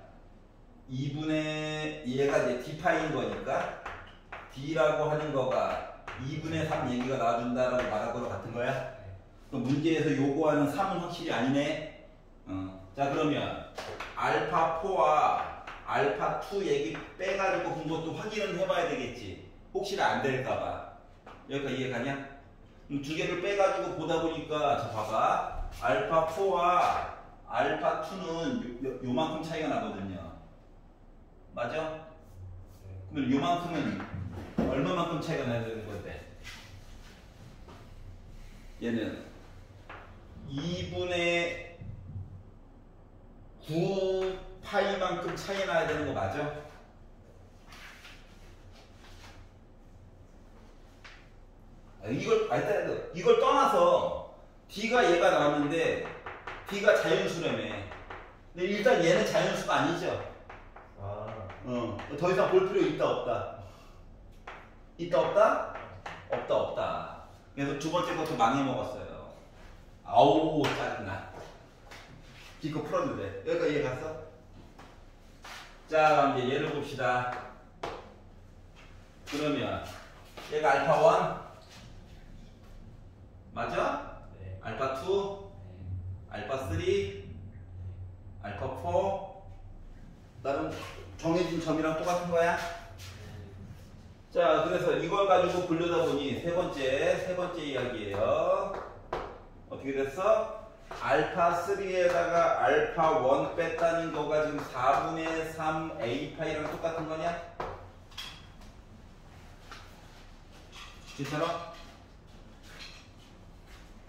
2분의 얘가 이제 D파이인 거니까 D라고 하는 거가 2분의 3 얘기가 나와준다라고 말할 거랑 같은 거야? 그럼 문제에서 요구하는 3은 확실히 아니네? 자, 그러면 알파 4와 알파 2 얘기 빼가지고 본 것도 확인은 해봐야 되겠지. 혹시나 안 될까봐. 여기까지 이해가냐? 두 개를 빼가지고 보다 보니까, 자, 봐봐. 알파 4와 알파 2는 요만큼 차이가 나거든요. 맞아? 그러면 요만큼은 얼마만큼 차이가 나야 되는 건데? 얘는 2분의 9파이만큼 차이 나야 되는 거 맞아? 이걸 떠나서 D가 얘가 나왔는데 D가 자연수라며. 근데 일단 얘는 자연수가 아니죠. 더 이상 볼 필요 있다 없다? 있다 없다? 없다 없다. 그래서 두 번째 것도 망해먹었어요. 아우 짜증나. 기껏 풀었는데 여기까지 이해 갔어? 자, 이제 얘를 봅시다. 그러면 얘가 알파 1 맞아? 네. 알파 2, 알파 3, 알파 4. 나는 정해진 점이랑 똑같은 거야? 자, 그래서 이걸 가지고 보려다 보니 세 번째 이야기예요. 어떻게 됐어? 알파 3에다가 알파 1 뺐다는 거가 지금 4분의 3 A파이랑 똑같은 거냐? 괜찮아?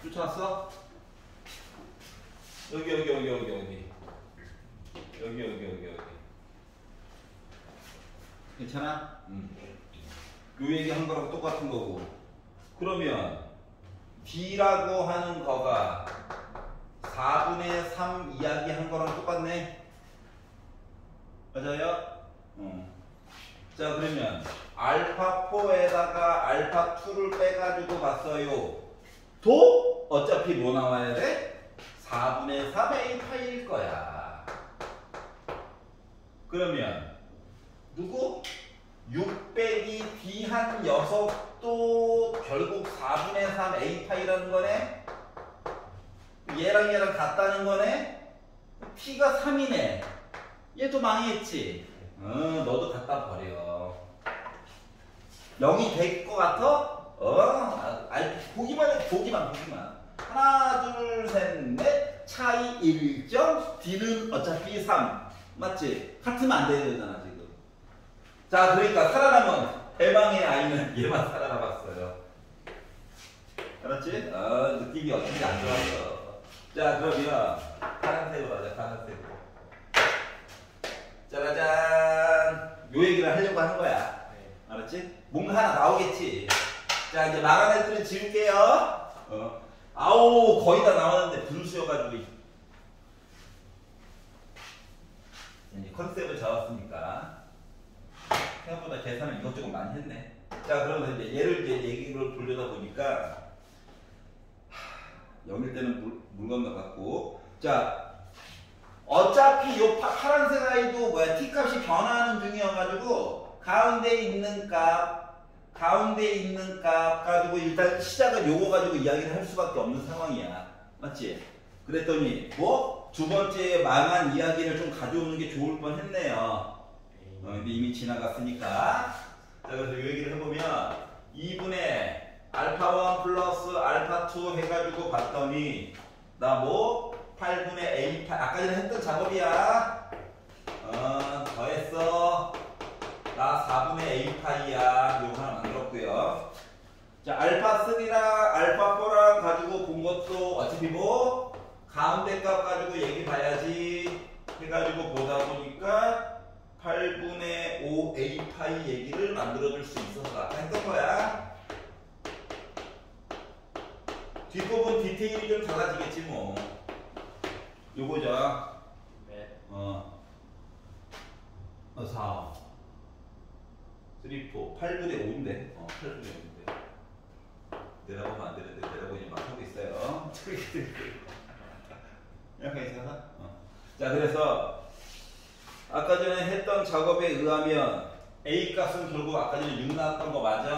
쫓아왔어? 여기. 괜찮아? 요 얘기 한 거랑 똑같은 거고. 그러면 D라고 하는 거가 4분의 3 이야기 한 거랑 똑같네? 맞아요? 자, 그러면 알파 4에다가 알파 2를 빼가지고 봤어요. 도 어차피 뭐 나와야 돼? 4분의 3 A파이일 거야. 그러면 누구? 6 빼기 D 한 녀석도 결국 4분의 3 A파이라는 거네? 얘랑 같다는 거네? t가 3이네. 얘도 망했지. 너도 갖다 버려. 0이 될 것 같아? 보기만 해. 보기만. 하나, 둘, 셋, 넷. 차이 1점. D는 어차피 3. 맞지? 같으면 안 되잖아, 지금. 자, 그러니까 살아남은 대망의 아이는 얘만 살아남았어요. 알았지? 느낌이 어떻게 안 좋았어. 자, 그러면 파란색으로 하자, 파란색으로. 짜라잔. 요 얘기를 하려고 하는 거야. 알았지? 뭔가 하나 나오겠지. 자, 이제 말한 애들은 지울게요. 아우, 거의 다 나왔는데 분수여가지고. 이제 컨셉을 잡았으니까. 생각보다 계산을 이것저것 많이 했네. 자, 그러면 이제 얘를 이제 얘기를 돌려다 보니까 0일 때는 물 건너갔고. 자, 어차피 요 파란색 아이도 t 값이 변화하는 중이어가지고 가운데 있는 값 가지고 일단 시작은 요거 가지고 이야기를 할 수밖에 없는 상황이야. 맞지? 그랬더니 뭐? 두 번째 망한 이야기를 좀 가져오는 게 좋을 뻔 했네요. 근데 이미 지나갔으니까. 자, 그래서 이 얘기를 해보면 2분의 알파1 플러스 알파2 해가지고 봤더니 나 뭐? 8분의 A 아까 전에 했던 작업이야. 더했어. 나 4분의 A 파이야. 이거 하나 만들었고요. 자, 알파3랑 알파4랑 가지고 본 것도 어차피 뭐 가운데 값 가지고 얘기 봐야지 해가지고 보다 보니까 8분의 5 A 파이 얘기를 만들어줄 수 있었어. 아까 했던 거야. 뒷부분 디테일이 좀 달라지겠지 뭐. 요거죠. 네. 4 3, 4 8분의 5인데 8분의 5인데 내려보면 안 되는데 내려보니 막 하고 있어요. 약간 이상하다. 자, 그래서 아까 전에 했던 작업에 의하면 A 값은 결국 아까 전에 6 나왔던 거 맞아?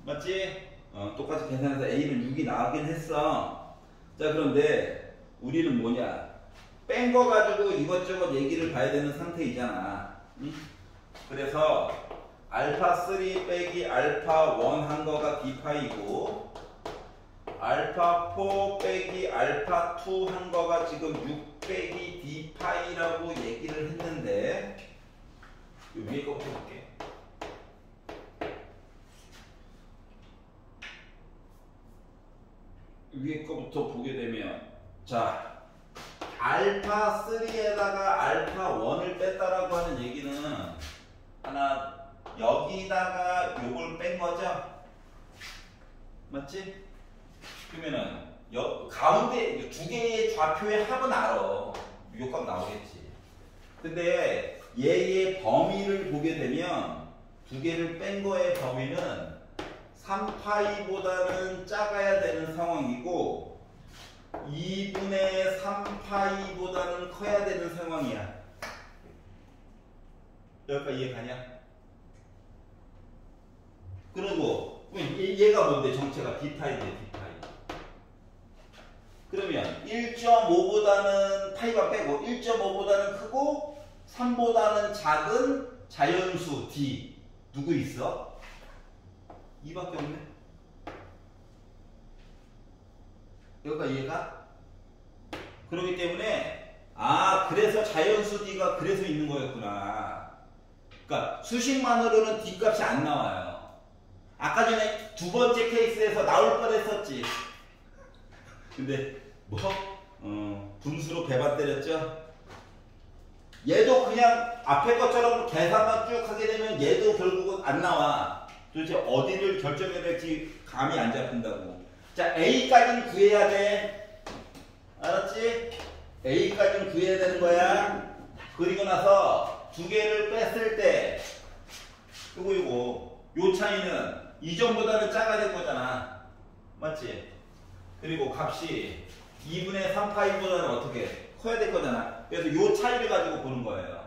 맞지? 똑같이 계산해서 A는 6이 나오긴 했어. 자, 그런데 우리는 뭐냐? 뺀 거 가지고 이것저것 얘기를 봐야 되는 상태이잖아. 응? 그래서 알파3 빼기 알파1 한 거가 D파이고 알파4 빼기 알파2 한 거가 지금 6 빼기 D파이라고 얘기를 했는데 요 위에 거부터 볼게. 위에 거부터 보게 되면 자, 알파3에다가 알파1을 뺐다라고 하는 얘기는 하나 여기다가 요걸 뺀 거죠? 맞지? 그러면은 가운데 두 개의 좌표의 합은 알아. 요값 나오겠지. 근데 얘의 범위를 보게 되면 두 개를 뺀 거의 범위는 3파이보다는 작아야 되는 상황이고 2분의 3파이보다는 커야 되는 상황이야. 여기까지 이해가냐? 그리고 얘가 뭔데? 정체가 D파이인데 D파이. 그러면 1.5보다는 파이가 빼고 1.5보다는 크고 3보다는 작은 자연수 D 누구 있어? 2밖에 없네. 여기가 이해가? 그렇기 때문에 그래서 자연수 D가 그래서 있는 거였구나. 그러니까 수식만으로는 D 값이 안 나와요. 아까 전에 두 번째 케이스에서 나올 뻔했었지. 근데 뭐 분수로 배반 때렸죠. 얘도 그냥 앞에 것처럼 계산만 쭉 하게 되면 얘도 결국은 안 나와. 도대체 어디를 결정해야 될지 감이 안 잡힌다고. 자, A까지는 구해야 돼. 알았지? A까지는 구해야 되는 거야. 그리고 나서 두 개를 뺐을 때 요거 요 차이는 이전보다는 작아야 될 거잖아. 맞지? 그리고 값이 2분의 3파이보다는 어떻게 커야 될 거잖아. 그래서 요 차이를 가지고 보는 거예요.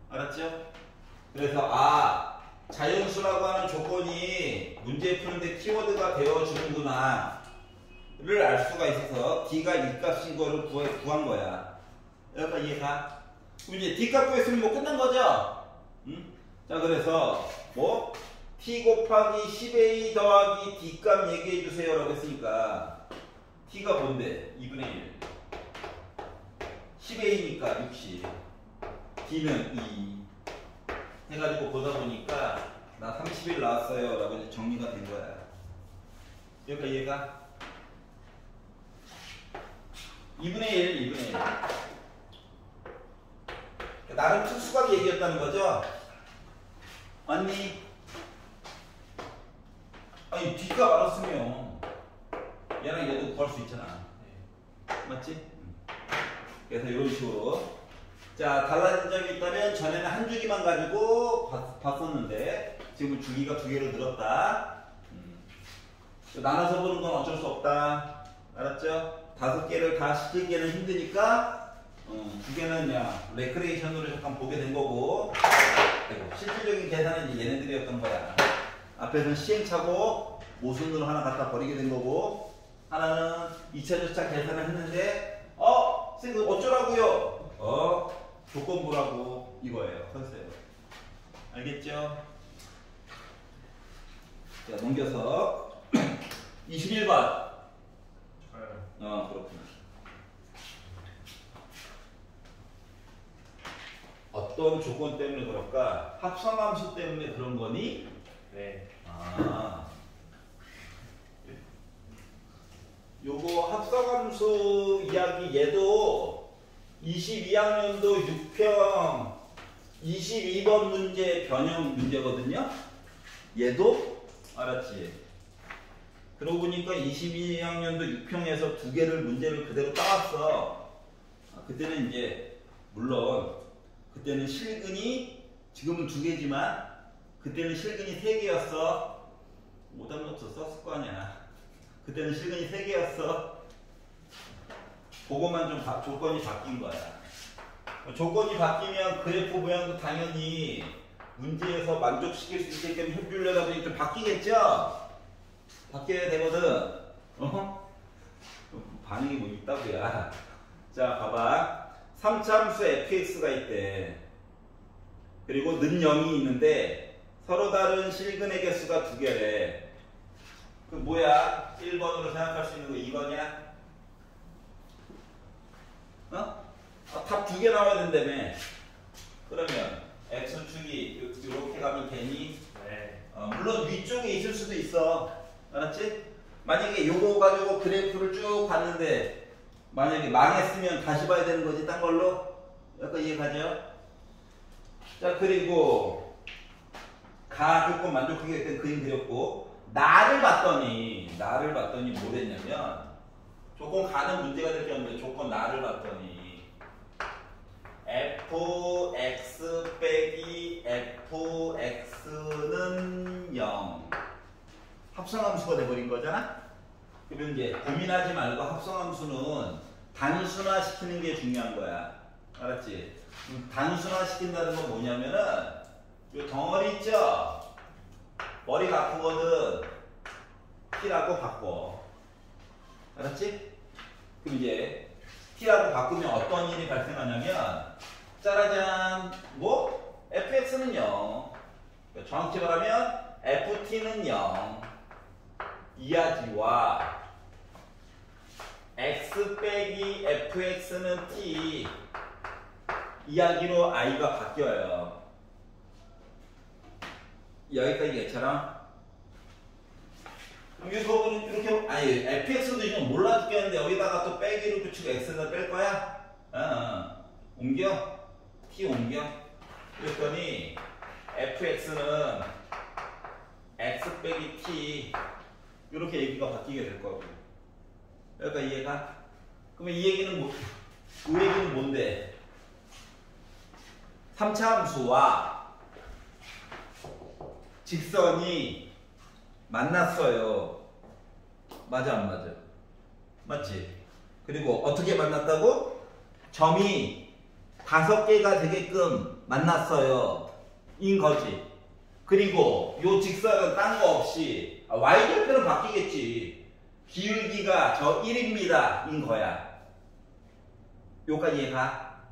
알았죠? 그래서 자연수라고 하는 조건이 문제 푸는데 키워드가 되어주는구나 를 알 수가 있어서 D가 이 값인 거를 구한 거야. 여기까지 이해가? 그럼 이제 D값 구했으면 뭐 끝난 거죠? 응? 자, 그래서 뭐 T 곱하기 10A 더하기 D값 얘기해 주세요 라고 했으니까 T가 뭔데? 2분의 1 10A니까 60 D는 2 해가지고 보다 보니까 나 30일 나왔어요 라고 이제 정리가 된 거야. 여기까지 이해가? 2분의 1, 2분의 1 나름 특수하게 얘기했다는 거죠? 아니 D값 알았으면 얘랑 얘도 구할 수 있잖아. 맞지? 그래서 이런 식으로 자 달라진 점이 있다면 전에는 한 주기만 가지고 봤었는데 지금 주기가 두 개로 늘었다. 나눠서 보는 건 어쩔 수 없다. 알았죠? 5개를 다 시키기에는 힘드니까 두 개는 그냥 레크레이션으로 잠깐 보게 된 거고 실질적인 계산은 이제 얘네들이었던 거야. 앞에서는 시행착오 모순으로 하나 갖다 버리게 된 거고 하나는 2차 절차 계산을 했는데 선생님 어쩌라고요? 조건부라고 이거예요. 컨셉. 알겠죠? 자 넘겨서 21번. 그렇구나. 어떤 조건 때문에 그럴까? 합성함수 때문에 그런 거니? 네. 요거 합성함수 이야기 얘도 22학년도 6평 22번 문제 변형 문제거든요. 얘도 알았지? 그러고 보니까 22학년도 6평에서 두 개를 문제를 그대로 따왔어. 그때는 이제 물론 그때는 실근이 지금은 두 개지만 그때는 실근이 세 개였어. 오답노트 썼을 거 아니야. 그때는 실근이 세 개였어. 그것만 좀 조건이 바뀐 거야. 조건이 바뀌면 그래프 모양도 당연히 문제에서 만족시킬 수 있게끔 해주려다 보니 좀 바뀌겠죠? 바뀌어야 되거든. 반응이 뭐 있다고야. 자, 봐봐. 3차함수 fx가 있대. 그리고 는 0이 있는데 서로 다른 실근의 개수가 두 개래. 그 뭐야? 1번으로 생각할 수 있는 거 2번이야? 답 두 개 나와야 된다며. 그러면 x축이 이렇게 가면 되니? 네. 물론 위쪽에 있을 수도 있어. 알았지? 만약에 요거 가지고 그래프를 쭉 봤는데 만약에 망했으면 다시 봐야 되는 거지, 딴 걸로? 약간 이해가죠? 자, 그리고 가 조건 만족하게 된 그림 그렸고 나를 봤더니 뭐 됐냐면 조건 가는 문제가 될 게 없는데 조건 나를 봤더니 fx 빼기 fx는 0 합성함수가 돼버린 거잖아? 그러면 이제 고민하지 말고 합성함수는 단순화 시키는 게 중요한 거야. 알았지? 단순화 시킨다는 건 뭐냐면은 요 덩어리 있죠? 머리가 아프거든. t라고 바꿔. 알았지? 그럼 이제 t라고 바꾸면 어떤 일이 발생하냐면 짜라잔 뭐? fx는 0 정확히 말하면 ft는 0 이하지와 x 빼기 fx는 t 이야기로 i가 바뀌어요. 여기까지 얘처럼 이거는 이렇게 fx도 지금 몰라 죽겠는데 여기다가 또 빼기로 붙이고 x에다 뺄 거야? 옮겨? t 옮겨? 그랬더니 fx는 x 빼기 t 이렇게 얘기가 바뀌게 될 거고. 여기까지 이해가? 그러면 이 얘기는 뭐, 그 얘기는 뭔데? 3차 함수와 직선이 만났어요. 맞아 안 맞아? 맞지? 그리고 어떻게 만났다고? 점이 5개가 되게끔 만났어요. 인 거지. 그리고 요 직선은 딴 거 없이 y절편은 바뀌겠지. 기울기가 저 1입니다 인 거야. 요까지 이해가?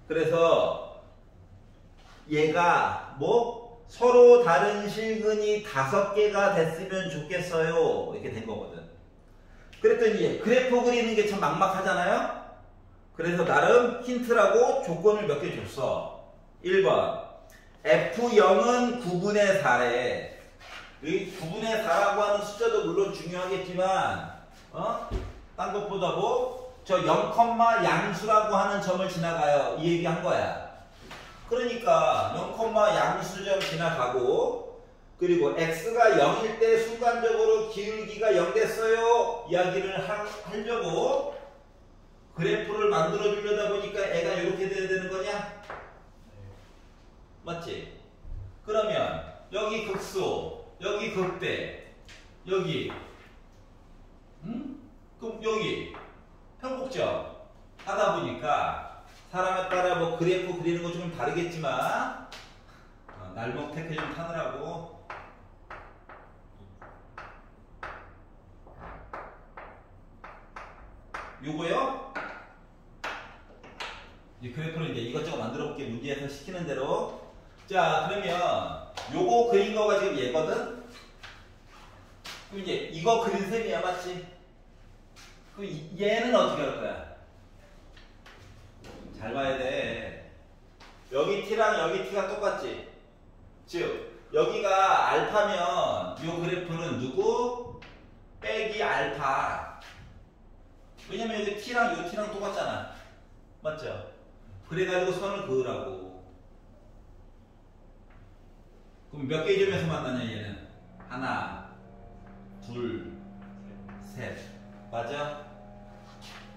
그래서 얘가 뭐 서로 다른 실근이 5개가 됐으면 좋겠어요. 이렇게 된 거거든. 그랬더니 그래프 그리는 게 참 막막하잖아요. 그래서 나름 힌트라고 조건을 몇 개 줬어. 1번 F0은 9분의 4래. 이 9분의 4라고 하는 숫자도 물론 중요하겠지만 딴 것보다 저 0, 양수라고 하는 점을 지나가요. 이 얘기 한 거야. 그러니까 0, 양수점 지나가고 그리고 x가 0일 때 순간적으로 기울기가 0 됐어요. 이야기를 하려고 그래프를 만들어 주려다 보니까 애가 이렇게 돼야 되는 거냐? 맞지? 그러면 여기 극소, 여기 극대, 여기 그럼 여기 평곡점 하다 보니까 사람에 따라 뭐 그래프 그리는 거 좀 다르겠지만 날목 택해 좀 타느라고 요거요? 이 그래프를 이제 이것저것 만들어 볼게. 문제에서 시키는 대로. 자, 그러면 요거 그린 거가 지금 얘거든? 그럼 이제 이거 그린 셈이야, 맞지? 그럼 얘는 어떻게 할 거야? 잘 봐야 돼. 여기 t랑 여기 t가 똑같지? 즉, 여기가 알파면 요 그래프는 누구? 빼기 알파. 왜냐면 여기 t랑 요 t랑 똑같잖아. 맞죠? 그래가지고 선을 그으라고. 그럼 몇 개 점에서 만나냐 얘는? 하나, 둘, 셋. 맞아?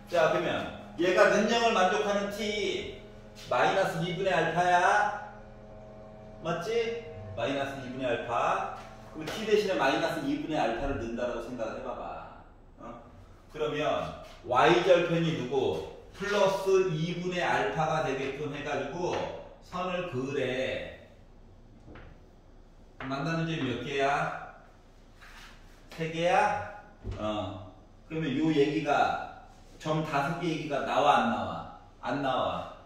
자, 그러면 얘가 능력을 만족하는 t 마이너스 2분의 알파야. 맞지? 마이너스 2분의 알파. 그럼 t 대신에 마이너스 2분의 알파를 넣는다라고 생각을 해봐봐. 그러면 y절편이 누구? 플러스 2분의 알파가 되게끔 해가지고 선을 그으래. 만나는 점이 몇 개야? 3개야? 그러면 요 얘기가 점 5개 얘기가 나와 안 나와? 안 나와.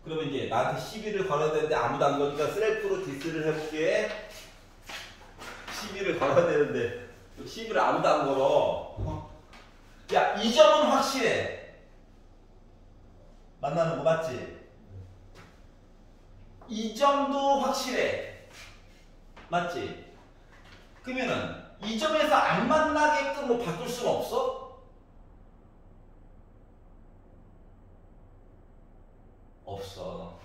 그러면 이제 나한테 시비를 걸어야 되는데 아무도 안 거니까 셀프로 디스를 해볼게. 시비를 걸어야 되는데 시비를 아무도 안 걸어. 야, 이 점은 확실해. 만나는 거 맞지? 이 점도 확실해. 맞지? 그러면은 이 점에서 안 만나게끔 뭐 바꿀 수는 없어? 없어.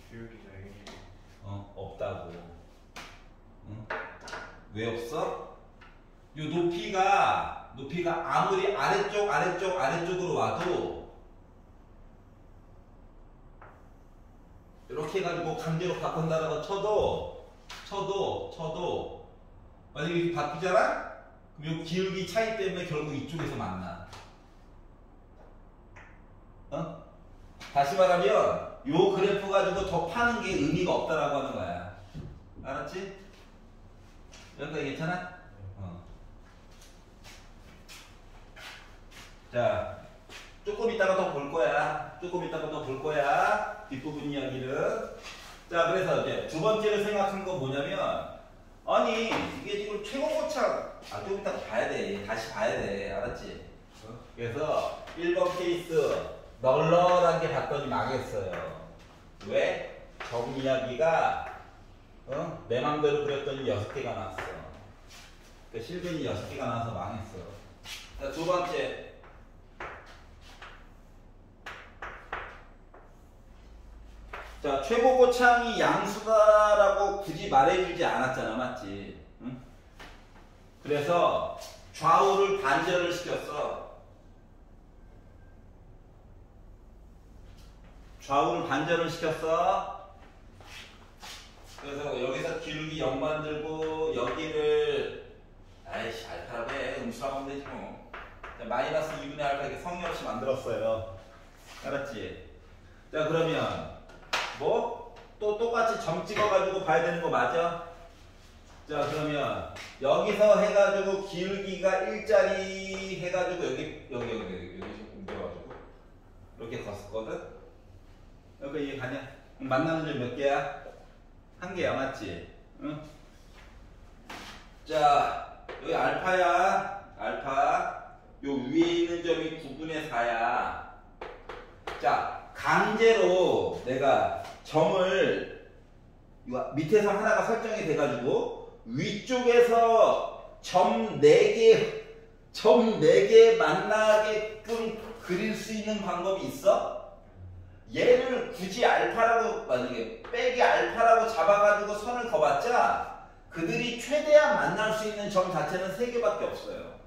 기울기가 1. 없다고. 왜 없어? 요 높이가 아무리 아래쪽으로 와도 이렇게 해가지고 강제로 바꾼다라고 쳐도 만약에 이렇게 바뀌잖아? 그럼 요 기울기 차이 때문에 결국 이쪽에서 만나. 다시 말하면 요 그래프 가지고 더 파는 게 의미가 없다라고 하는 거야. 알았지? 여기까지 괜찮아? 자, 조금 이따가 더 볼 거야. 뒷부분 이야기를. 자, 그래서 이제 두 번째로 생각한 건 뭐냐면, 아니, 이게 지금 최고고착, 좀 이따 봐야 돼. 다시 봐야 돼. 알았지? 그래서 1번 케이스, 널널하게 봤더니 망했어요. 왜? 점 이야기가, 내 맘대로 그렸더니 6개가 나왔어. 그러니까 실근이 6개가 나와서 망했어. 자, 두 번째. 자, 최고고창이 양수다라고 굳이 말해주지 않았잖아, 맞지? 응? 그래서 좌우를 반전을 시켰어. 그래서 여기서 기울기 0 만들고 여기를 아이씨 알파라고 해. 음수라고 하면 되지 뭐. 자, 마이너스 2분의 알파 이렇게 성의 없이 만들었어요. 알았지? 자, 그러면 뭐? 또 똑같이 점 찍어가지고 봐야 되는 거 맞아? 자, 그러면 여기서 해가지고 기울기가 1짜리 해가지고 여기 옮겨가지고 이렇게 갔었거든? 여기 이해 가냐? 만나는 점 몇 개야? 한 개야, 맞지? 응? 자, 여기 알파야. 알파. 요 위에 있는 점이 9분의 4야. 자, 강제로 내가 점을 밑에서 하나가 설정이 돼가지고 위쪽에서 점 4개 만나게끔 그릴 수 있는 방법이 있어? 얘를 굳이 알파라고, 만약에 빼기 알파라고 잡아가지고 선을 그어봤자 그들이 최대한 만날 수 있는 점 자체는 3개밖에 없어요.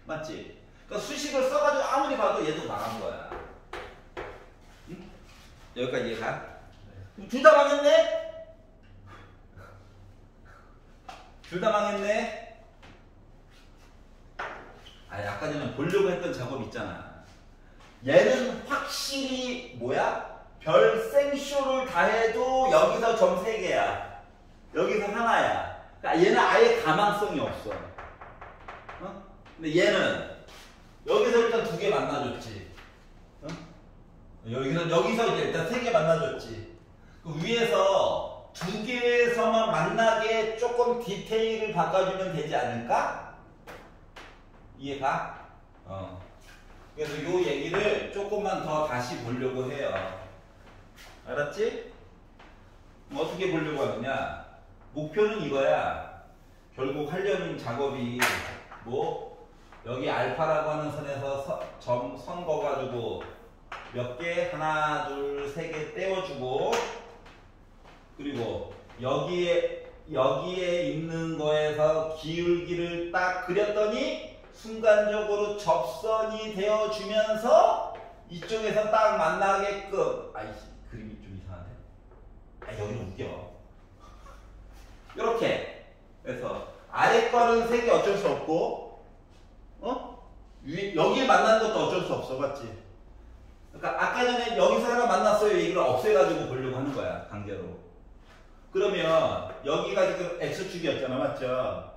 맞지? 그러니까 수식을 써가지고 아무리 봐도 얘도 망한 거야. 응? 여기까지 이해가? 둘 다 망했네? 둘 다 망했네? 아니, 아까 전에 보려고 했던 작업 있잖아. 얘는 확실히 뭐야? 별 생쇼를 다 해도 여기서 점 3개야. 여기서 하나야. 그러니까 얘는 아예 가망성이 없어. 어? 근데 얘는 여기서 일단 2개 만나줬지. 어? 여기서 일단 3개 만나줬지. 그 위에서 2개에서만 만나게 조금 디테일을 바꿔주면 되지 않을까? 이해가? 그래서 요 얘기를 조금만 더 다시 보려고 해요. 알았지? 어떻게 보려고 하느냐? 목표는 이거야. 결국 하려는 작업이 뭐 여기 알파라고 하는 선에서 선 그어가지고 몇 개? 하나, 둘, 3개 떼어주고, 그리고 여기에 있는 거에서 기울기를 딱 그렸더니 순간적으로 접선이 되어주면서 이쪽에서 딱 만나게끔. 아이씨, 그림이 좀 이상한데? 아, 여기는 웃겨. 이렇게. 그래서 아래 거는 3개 어쩔 수 없고, 여기에 만나는 것도 어쩔 수 없어, 맞지? 그러니까 아까 전에 여기서 하나 만났어요 얘기를 없애가지고 보려고 하는 거야, 강제로. 그러면 여기가 지금 X축이었잖아, 맞죠?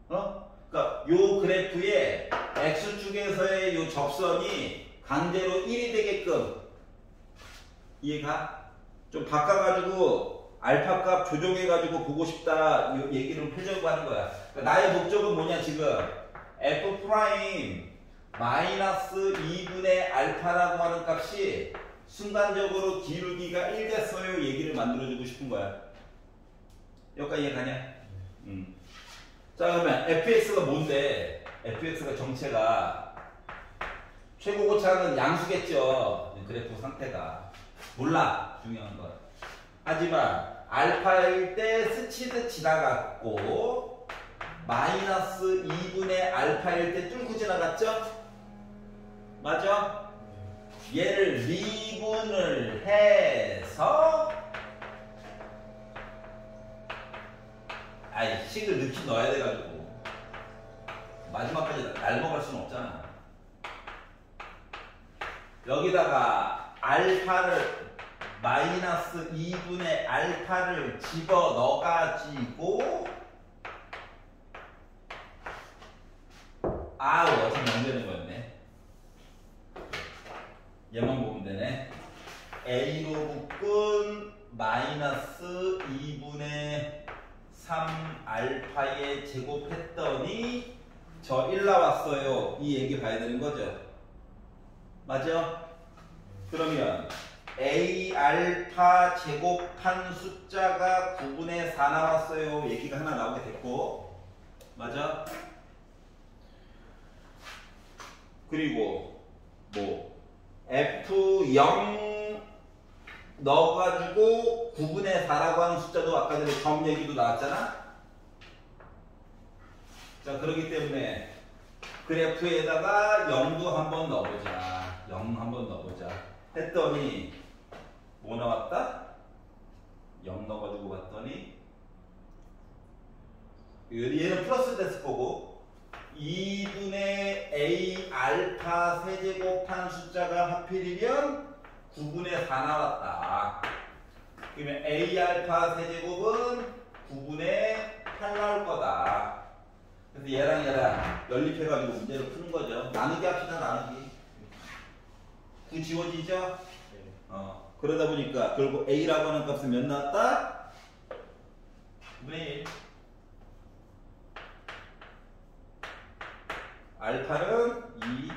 그러니까 요 그래프에 X축에서의 요 접선이 강제로 1이 되게끔, 이해가? 좀 바꿔가지고 알파 값 조정해가지고 보고 싶다, 요 얘기를 하려고 하는 거야. 그러니까 나의 목적은 뭐냐, 지금 F 프라임 마이너스 2분의 알파라고 하는 값이 순간적으로 기울기가 1 됐어요 얘기를 만들어주고 싶은 거야. 여기까지 이해가냐? 자, 그러면 fx가 뭔데? fx가 정체가 최고고차는 양수겠죠. 그래프 상태가. 몰라, 중요한 건. 하지만 알파일 때 스치듯 지나갔고 마이너스 2분의 알파일 때 뚫고 지나갔죠? 맞아? 얘를 미분을 해서, 아이, 식을 넣긴 넣어야 돼가지고 마지막까지 날먹을 수는 없잖아. 여기다가 알파를 마이너스 2분의 알파를 집어넣어가지고, 어차피 연결된 거였네. 얘만 보면 되네. A로 묶은 마이너스 2분의 3 알파에 제곱했더니 저 1 나왔어요. 이 얘기 봐야 되는 거죠. 맞아? 그러면 A 알파 제곱한 숫자가 9분의 4 나왔어요. 얘기가 하나 나오게 됐고. 맞아? 그리고 뭐 F0 넣어가지고 9분의 4라고 하는 숫자도 아까 전에 점 얘기도 나왔잖아. 자, 그렇기 때문에 그래프에다가 0도 한번 넣어보자. 0 한번 넣어보자 했더니 뭐 나왔다? 0 넣어가지고 봤더니 얘는 플러스 됐을 거고 2분의 A 알파 세제곱한 숫자가 하필이면 9분의 4 나왔다. 그러면 A 알파 세제곱은 9분의 8 나올 거다. 그래서 얘랑 연립해가지고 문제를 푸는 거죠. 나누기 합시다, 나누기. 9 지워지죠? 그러다 보니까 결국 A라고 하는 값은 몇 나왔다? 9분의 1. 알파는 2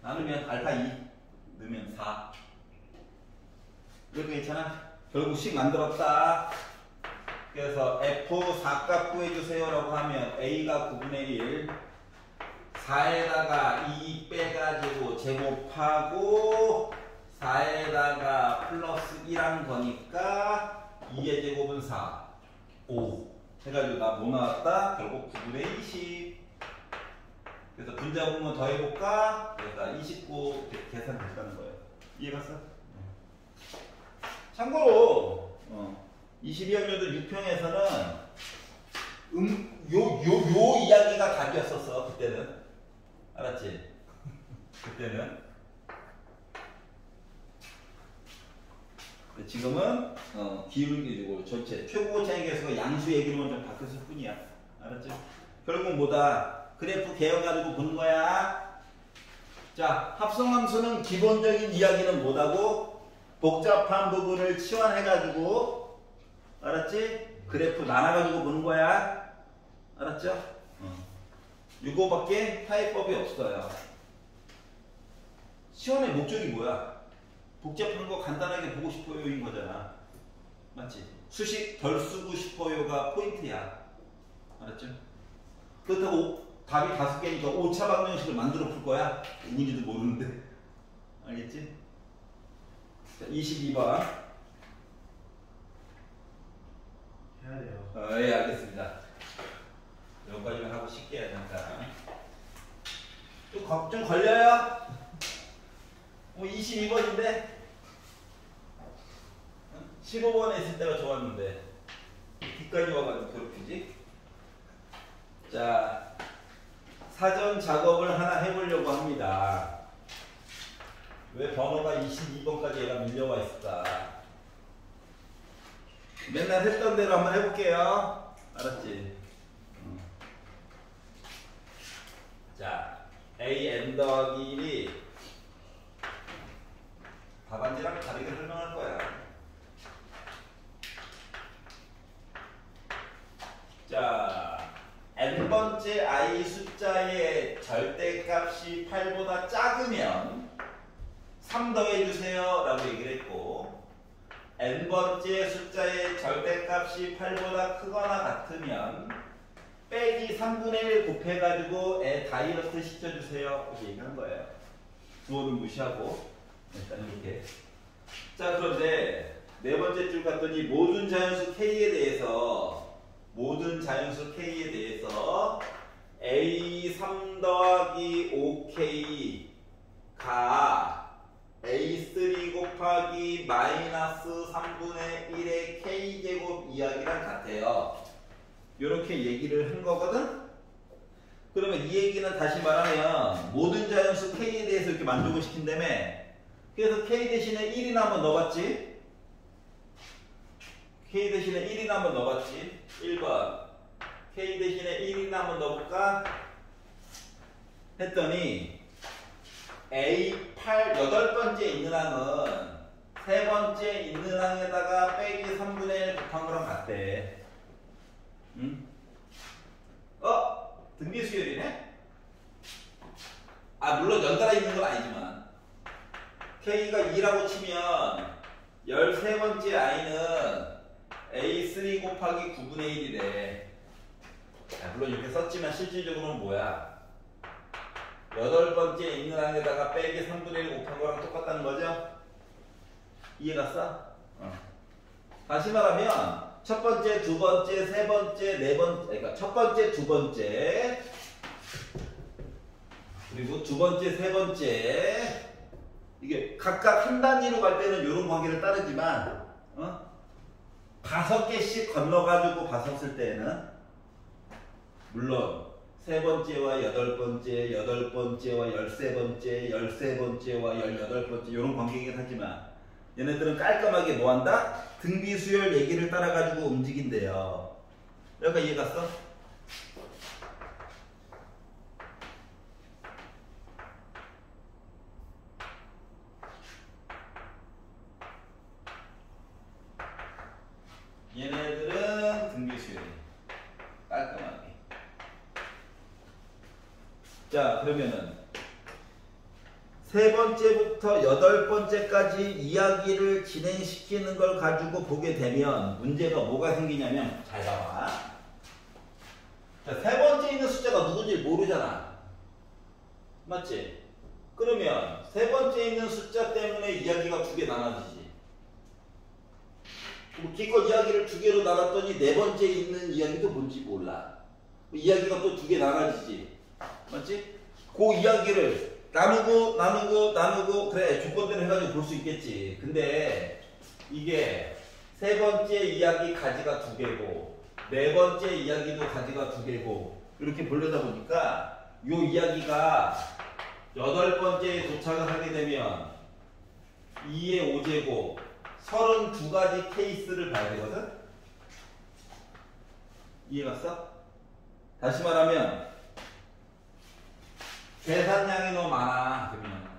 나누면 알파 2 넣으면 4. 이렇게 괜찮아? 결국 식 만들었다. 그래서 F 4값 구해주세요 라고 하면 A가 9분의 1 4에다가 2 빼가지고 제곱하고 4에다가 플러스 1한 거니까 2의 제곱은 4 5 해가지고 나 뭐 나왔다? 결국 9분의 20. 그래서 분자분모 더해볼까? 그래서 29 계산됐다는 거예요. 이해갔어? 참고로 22학년도 6평에서는 요 이야기가 답이었었어. 그때는 알았지? 그때는 지금은 기울기주고 전체 최고 차이 계수가 양수 얘기로만 좀 바뀌었을 뿐이야. 알았지? 결국 뭐다? 그래프 개혁가지고 보는 거야. 자, 합성함수는 기본적인 이야기는 뭐다고? 복잡한 부분을 치환해가지고 알았지? 그래프 나눠가지고 보는 거야. 알았죠? 이거밖에 타입법이 없어요. 시험의 목적이 뭐야? 복잡한 거 간단하게 보고 싶어요인 거잖아. 맞지? 수식 덜 쓰고 싶어요가 포인트야. 알았죠? 그렇다고 답이 5개니까 5차 방정식을 만들어 풀 거야? 있는지도 모르는데. 알겠지? 자, 22번. 해야 돼요. 예, 알겠습니다. 여기까지만 하고 쉽게 잠깐. 좀 걸려요? 22번인데 15번에 있을 때가 좋았는데 뒤까지 와가지고 괴롭히지? 자, 사전 작업을 하나 해보려고 합니다. 왜 번호가 22번까지 얘가 밀려와 있을까? 맨날 했던 대로 한번 해볼게요. 알았지? 자, a(n) 더하기 1이 답안지랑 다르게 설명할 거야. 자, n번째 i 숫자의 절대값이 8보다 작으면 3 더해주세요 라고 얘기를 했고, n번째 숫자의 절대값이 8보다 크거나 같으면 빼기 3분의 1 곱해가지고 애 다이어트 시켜주세요 이렇게 얘기한 거예요. 주어는 무시하고 일단 이렇게. 자, 그런데 네 번째 줄 갔더니 모든 자연수 K에 대해서 A3 더하기 5K가 A3 곱하기 마이너스 3분의 1의 K제곱 이야기랑 같아요. 이렇게 얘기를 한 거거든? 그러면 이 얘기는 다시 말하면 모든 자연수 K에 대해서 이렇게 만족을 시킨다며. 그래서 K 대신에 1이나 한번 넣어봤지? K 대신에 1이나 한번 넣어봤지? 1번 K 대신에 1이나 한번 넣어볼까? 했더니 A8 8번째 있는 항은 3번째 있는 항에다가 빼기 3분의 1 곱한 거랑 같대. 응? 등비 수열이네? 물론 연달아 있는 건 아니지만 K가 2라고 치면 13번째 i는 A3 곱하기 9분의 1이래. 물론 이렇게 썼지만 실질적으로는 뭐야? 8번째 있는 항에다가 빼기 3분의 1 곱한 거랑 똑같다는 거죠? 이해갔어? 다시 말하면 첫 번째, 두 번째, 세 번째, 네 번째, 그러니까 첫 번째, 두 번째, 그리고 두 번째, 세 번째, 이게 각각 한 단위로 갈 때는 이런 관계를 따르지만 5개씩 건너가지고 봤었을 때는 물론 세 번째와 여덟 번째, 여덟 번째와 13번째, 13번째와 18번째 이런 관계이긴 하지만 얘네들은 깔끔하게 뭐한다? 등비수열 얘기를 따라가지고 움직인대요. 여기가 이해갔어? 자, 그러면은 세 번째부터 여덟 번째까지 이야기를 진행시키는 걸 가지고 보게 되면 문제가 뭐가 생기냐면, 잘 봐봐. 자, 세 번째 있는 숫자가 누군지 모르잖아. 맞지? 그러면 세 번째 있는 숫자 때문에 이야기가 두 개 나눠지지. 기껏 이야기를 두 개로 나눴더니 네 번째 있는 이야기도 뭔지 몰라. 이야기가 또 두 개 나눠지지. 맞지? 그 이야기를 나누고 그래 조건대로 해가지고 볼 수 있겠지. 근데 이게 세 번째 이야기 가지가 두 개고 네 번째 이야기도 가지가 두 개고 이렇게 보려다 보니까 요 이야기가 여덟 번째에 도착을 하게 되면 2의 5제곱 32가지 케이스를 봐야 되거든? 이해갔어? 다시 말하면 계산량이 너무 많아. 그러면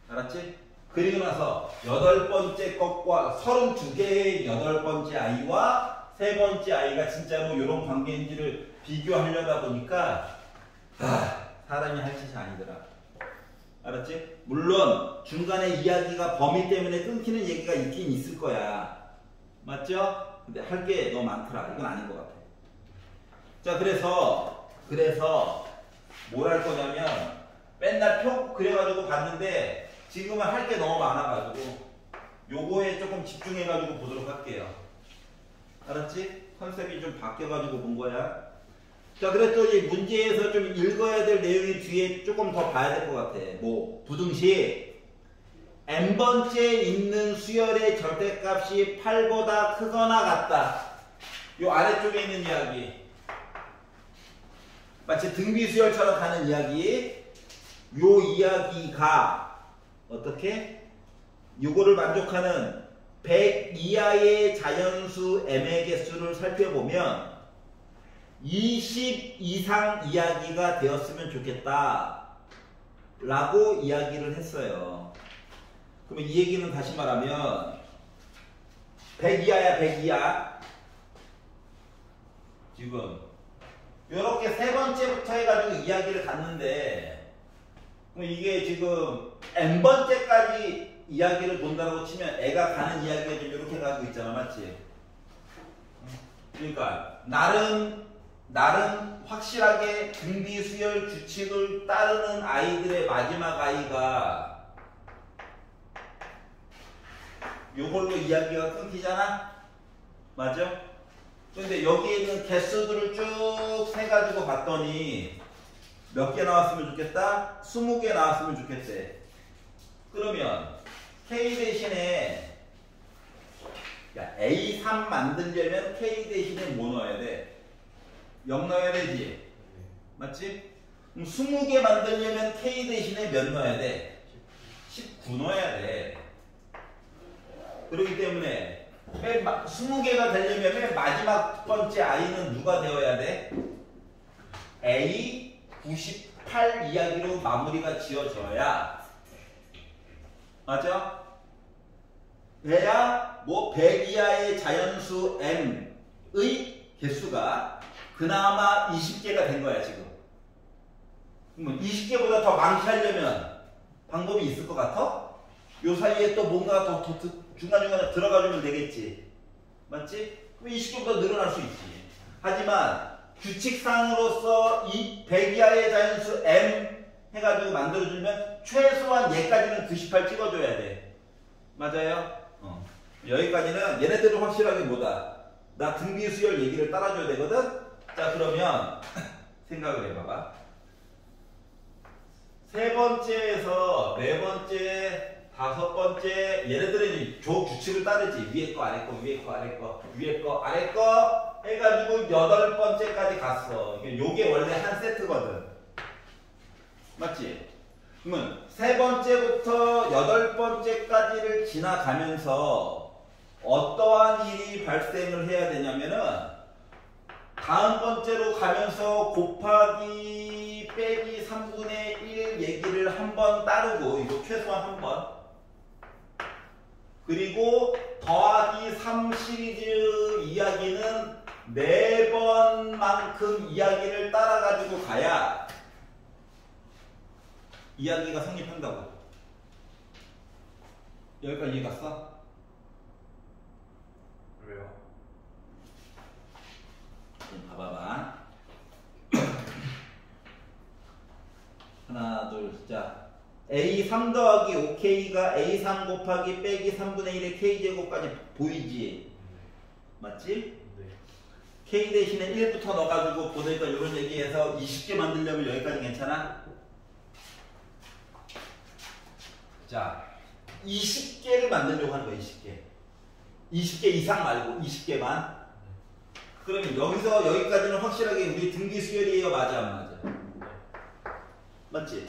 알았지? 그리고 나서 여덟 번째 것과 32개의 여덟 번째 아이와 세 번째 아이가 진짜로 이런 관계인지를 비교하려다 보니까 사람이 할 짓이 아니더라. 알았지? 물론 중간에 이야기가 범위 때문에 끊기는 얘기가 있긴 있을 거야. 맞죠? 근데 할 게 너무 많더라. 이건 아닌 것 같아. 자, 그래서 뭘 할 거냐면 맨날 표 그려가지고 봤는데 지금은 할 게 너무 많아가지고 요거에 조금 집중해가지고 보도록 할게요. 알았지? 컨셉이 좀 바뀌어가지고 본 거야. 자, 그랬더니 문제에서 좀 읽어야 될 내용이 뒤에 조금 더 봐야 될 것 같아. 뭐 부등식 n번째 있는 수열의 절대값이 8보다 크거나 같다. 요 아래쪽에 있는 이야기. 마치 등비수열처럼 가는 이야기. 요 이야기가 어떻게? 요거를 만족하는 100 이하의 자연수 m의 개수를 살펴보면 20 이상 이야기가 되었으면 좋겠다 라고 이야기를 했어요. 그러면 이 얘기는 다시 말하면 100 이하야 100 이하. 지금 요렇게 세 번째부터 해가지고 이야기를 갔는데 그럼 이게 지금 n번째까지 이야기를 본다고 치면 애가 가는 이야기가 좀 이렇게 가고 있잖아. 맞지? 그러니까 나름 확실하게 등비수열 규칙을 따르는 아이들의 마지막 아이가 요걸로 이야기가 끊기잖아? 맞아? 근데 여기에 있는 개수들을 쭉 세가지고 봤더니 몇 개 나왔으면 좋겠다? 20개 나왔으면 좋겠대. 그러면 K 대신에 A3 만들려면 K 대신에 뭐 넣어야 돼? 0 넣어야 되지? 맞지? 그럼 20개 만들려면 K 대신에 몇 넣어야 돼? 19 넣어야 돼. 그렇기 때문에 20개가 되려면 맨 마지막 번째 아이는 누가 되어야 돼? A 98 이야기로 마무리가 지어져야 맞아? 돼야 뭐 100 이하의 자연수 m의 개수가 그나마 20개가 된 거야 지금. 20개보다 더 많게 하려면 방법이 있을 것 같아? 요 사이에 또 뭔가 더 중간중간에 들어가주면 되겠지. 맞지? 그럼 20개보다 늘어날 수 있지. 하지만 규칙상으로서 이 100 이하의 자연수 m 해가지고 만들어주면 최소한 얘까지는 98 찍어줘야 돼. 맞아요? 여기까지는 얘네들은 확실하게 뭐다? 나 등비수열 얘기를 따라줘야 되거든? 자, 그러면 생각을 해봐봐. 세 번째에서 네 번째, 다섯 번째 얘네들은 조 규칙을 따르지. 위에 거, 아래 거, 위에 거, 아래 거, 위에 거, 아래 거 해가지고 여덟 번째까지 갔어. 요게 원래 한 세트거든. 맞지? 그러면 세 번째부터 여덟 번째까지를 지나가면서 어떠한 일이 발생을 해야 되냐면은 다음 번째로 가면서 곱하기 빼기 3분의 1 얘기를 한번 따르고 이거 최소한 한 번 그리고 더하기 3 시리즈 이야기 이야기는 4번만큼 이야기를 따라가지고 가야 이야기가 성립한다고. 여기까지 이해 갔어? 왜요? 봐봐봐. 하나, 둘, 자. A3 더하기 5K가 A3 곱하기 빼기 3분의 1의 K제곱까지 보이지? 맞지? 네. K 대신에 1부터 넣어가지고 보니까 이런 얘기해서 20개 만들려면 여기까지 괜찮아? 자, 20개를 만들려고 하는 거야, 20개. 20개 이상 말고 20개만. 그러면 여기서 여기까지는 확실하게 우리 등비 수열이에요, 맞아, 안 맞아? 맞지?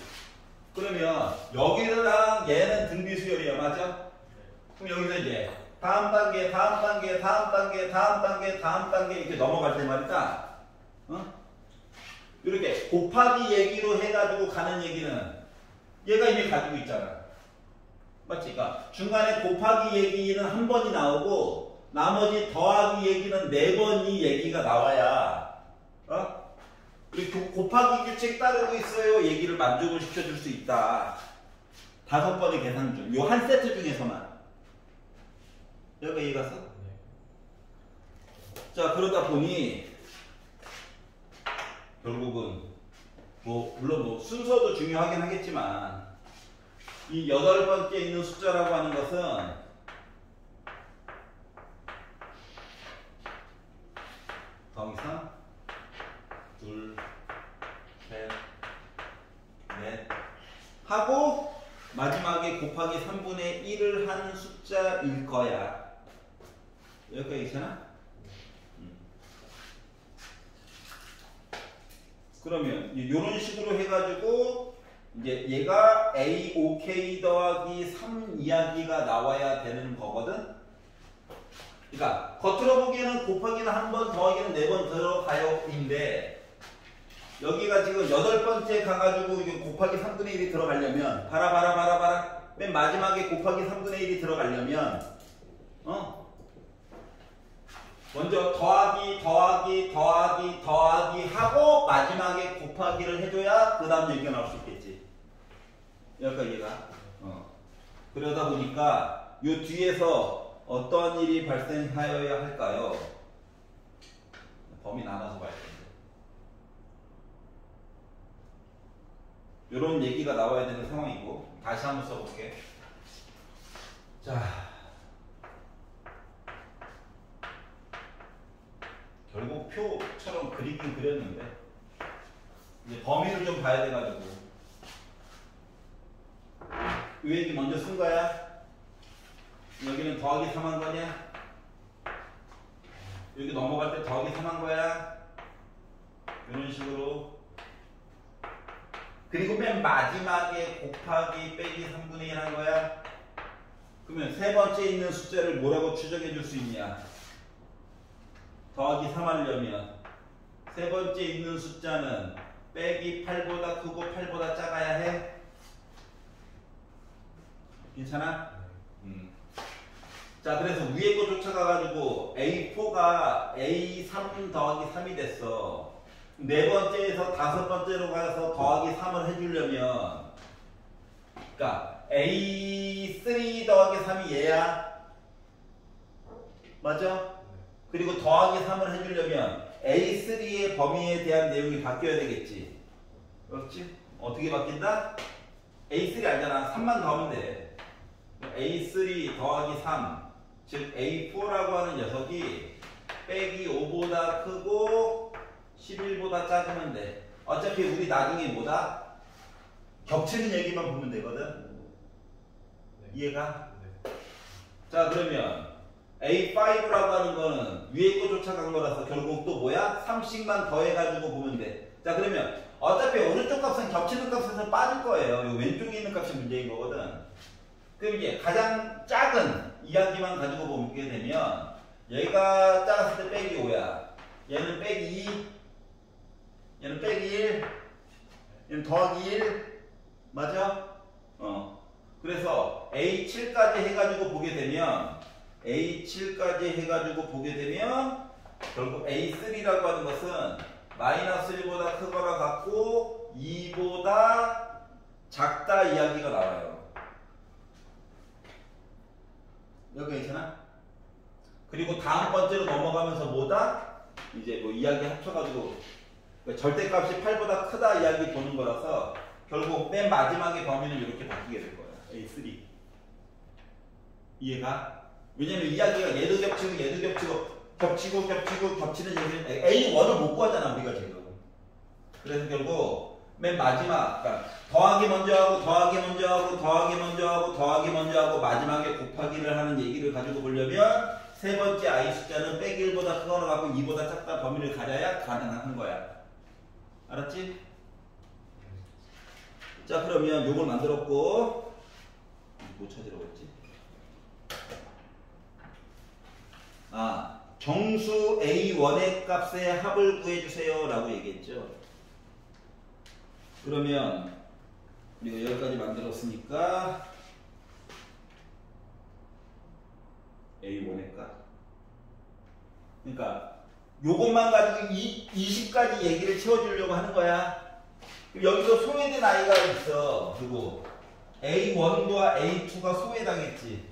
그러면 여기랑 얘는 등비 수열이야, 맞아? 그럼 여기서 이제 다음 단계, 다음 단계, 다음 단계, 다음 단계, 다음 단계 이렇게 넘어갈 때 말이다. 이렇게 곱하기 얘기로 해가지고 가는 얘기는 얘가 이미 가지고 있잖아. 맞지? 그러니까 중간에 곱하기 얘기는 한 번이 나오고 나머지 더하기 얘기는 4번이 얘기가 나와야 그리고 곱하기 규칙 따르고 있어요 얘기를 만족을 시켜줄 수 있다. 5번의 계산 중 요 한 세트 중에서만. 여기가 이해 갔어? 자, 그러다 보니 결국은 물론 순서도 중요하긴 하겠지만 이 8번째 있는 숫자라고 하는 것은 더하기 3, 2, 3, 4 하고 마지막에 곱하기 3분의 1을 하는 숫자일 거야. 여기까지 괜찮아? 그러면 이런 식으로 해가지고 이제 얘가 A5K 더하기 3 이야기가 나와야 되는 거거든. 그러니까 겉으로 보기에는 곱하기는 한 번 더하기는 4번 들어가요인데 여기가 지금 8번째 가가지고 이게 곱하기 3분의 1이 들어가려면 봐라 맨 마지막에 곱하기 3분의 1이 들어가려면 먼저 더하기 하고 마지막에 곱하기를 해줘야 그 다음 얘기가 나올 수 있겠지. 여기까지 이해가? 그러다 보니까 요 뒤에서 어떤 일이 발생하여야 할까요? 범위 나눠서 봐야 텐데. 요런 얘기가 나와야 되는 상황이고 다시 한번 써볼게. 자, 결국 표처럼 그리긴 그렸는데 이제 범위를 좀 봐야 돼가지고 이 얘기 먼저 쓴 거야. 여기는 더하기 3 한 거냐? 여기 넘어갈 때 더하기 3 한 거야? 이런 식으로. 그리고 맨 마지막에 곱하기 빼기 3분의 1 한 거야? 그러면 세 번째 있는 숫자를 뭐라고 추정해 줄 수 있냐? 더하기 3 하려면 세 번째 있는 숫자는 빼기 8보다 크고 8보다 작아야 해? 괜찮아? 자, 그래서 위에 거 쫓아가가지고 A4가 A3 더하기 3이 됐어. 네 번째에서 5번째로 가서 더하기 3을 해주려면 그러니까 A3 더하기 3이 얘야. 맞아? 그리고 더하기 3을 해주려면 A3의 범위에 대한 내용이 바뀌어야 되겠지. 그렇지? 어떻게 바뀐다? A3 알잖아. 3만 더하면 돼. A3 더하기 3 즉 A4라고 하는 녀석이 빼기 5보다 크고 11보다 작으면 돼. 어차피 우리 나중에 뭐다? 겹치는 얘기만 보면 되거든. 네. 이해가? 네. 자, 그러면 A5라고 하는 거는 위에 거 쫓아간 거라서 결국 또 뭐야? 3씩만 더해가지고 보면 돼. 자, 그러면 어차피 오른쪽 값은 겹치는 값에서 빠질 거예요. 이 왼쪽에 있는 값이 문제인 거거든. 그럼 이제 가장 작은 이야기만 가지고 보게 되면 얘가 작았을 때 빼기 5야. 얘는 빼기 2, 얘는 빼기 1, 얘는 더하기 1. 맞아? 그래서 A7까지 해가지고 보게 되면 A7까지 해가지고 보게 되면 결국 A3라고 하는 것은 마이너스 1보다 크거나 같고 2보다 작다 이야기가 나와요. 여기 괜찮아? 그리고 다음 번째로 넘어가면서 뭐다? 이제 뭐 이야기 합쳐가지고 그러니까 절대값이 8보다 크다 이야기 보는 거라서 결국 맨 마지막에 범위는 이렇게 바뀌게 될 거야. A3. 이해가? 왜냐면 이야기가 얘도 겹치고 얘도 겹치고 겹치는 얘기는 A1을 못 구하잖아 우리가 지금. 그래서 결국 맨 마지막 그러니까 더하기 먼저 하고 더하기 먼저 하고 더하기 먼저 하고 더하기 먼저 하고 마지막에 곱하기를 하는 얘기를 가지고 보려면 세 번째 I 숫자는 빼기 1보다 크거나 같고 2보다 작다 범위를 가져야 가능한 거야. 알았지? 자 그러면 요걸 만들었고 뭐 찾으라고 했지? 아 정수 A1의 값의 합을 구해주세요 라고 얘기했죠. 그러면 우리가 여기까지 만들었으니까 A1의 값 그러니까 요것만 가지고 20까지 얘기를 채워주려고 하는 거야. 여기서 소외된 아이가 있어. 그리고 A1과 A2가 소외당했지.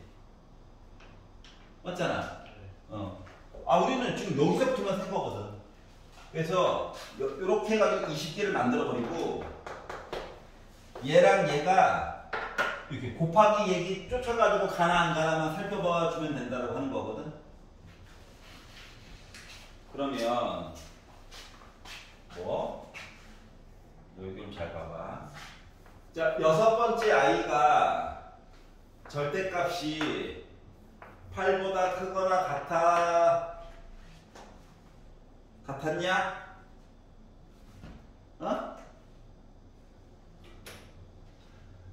맞잖아. 아 우리는 지금 여기서부터만 센 거거든. 그래서 이렇게 해가지고 20개를 만들어 버리고 얘랑 얘가 이렇게 곱하기 얘기 쫓아가지고 가나 안 가나만 살펴봐 주면 된다고 하는 거거든. 그러면 뭐 여기 좀 잘 봐봐. 자 여섯 번째 아이가 절대값이 8보다 크거나 같았냐? 어?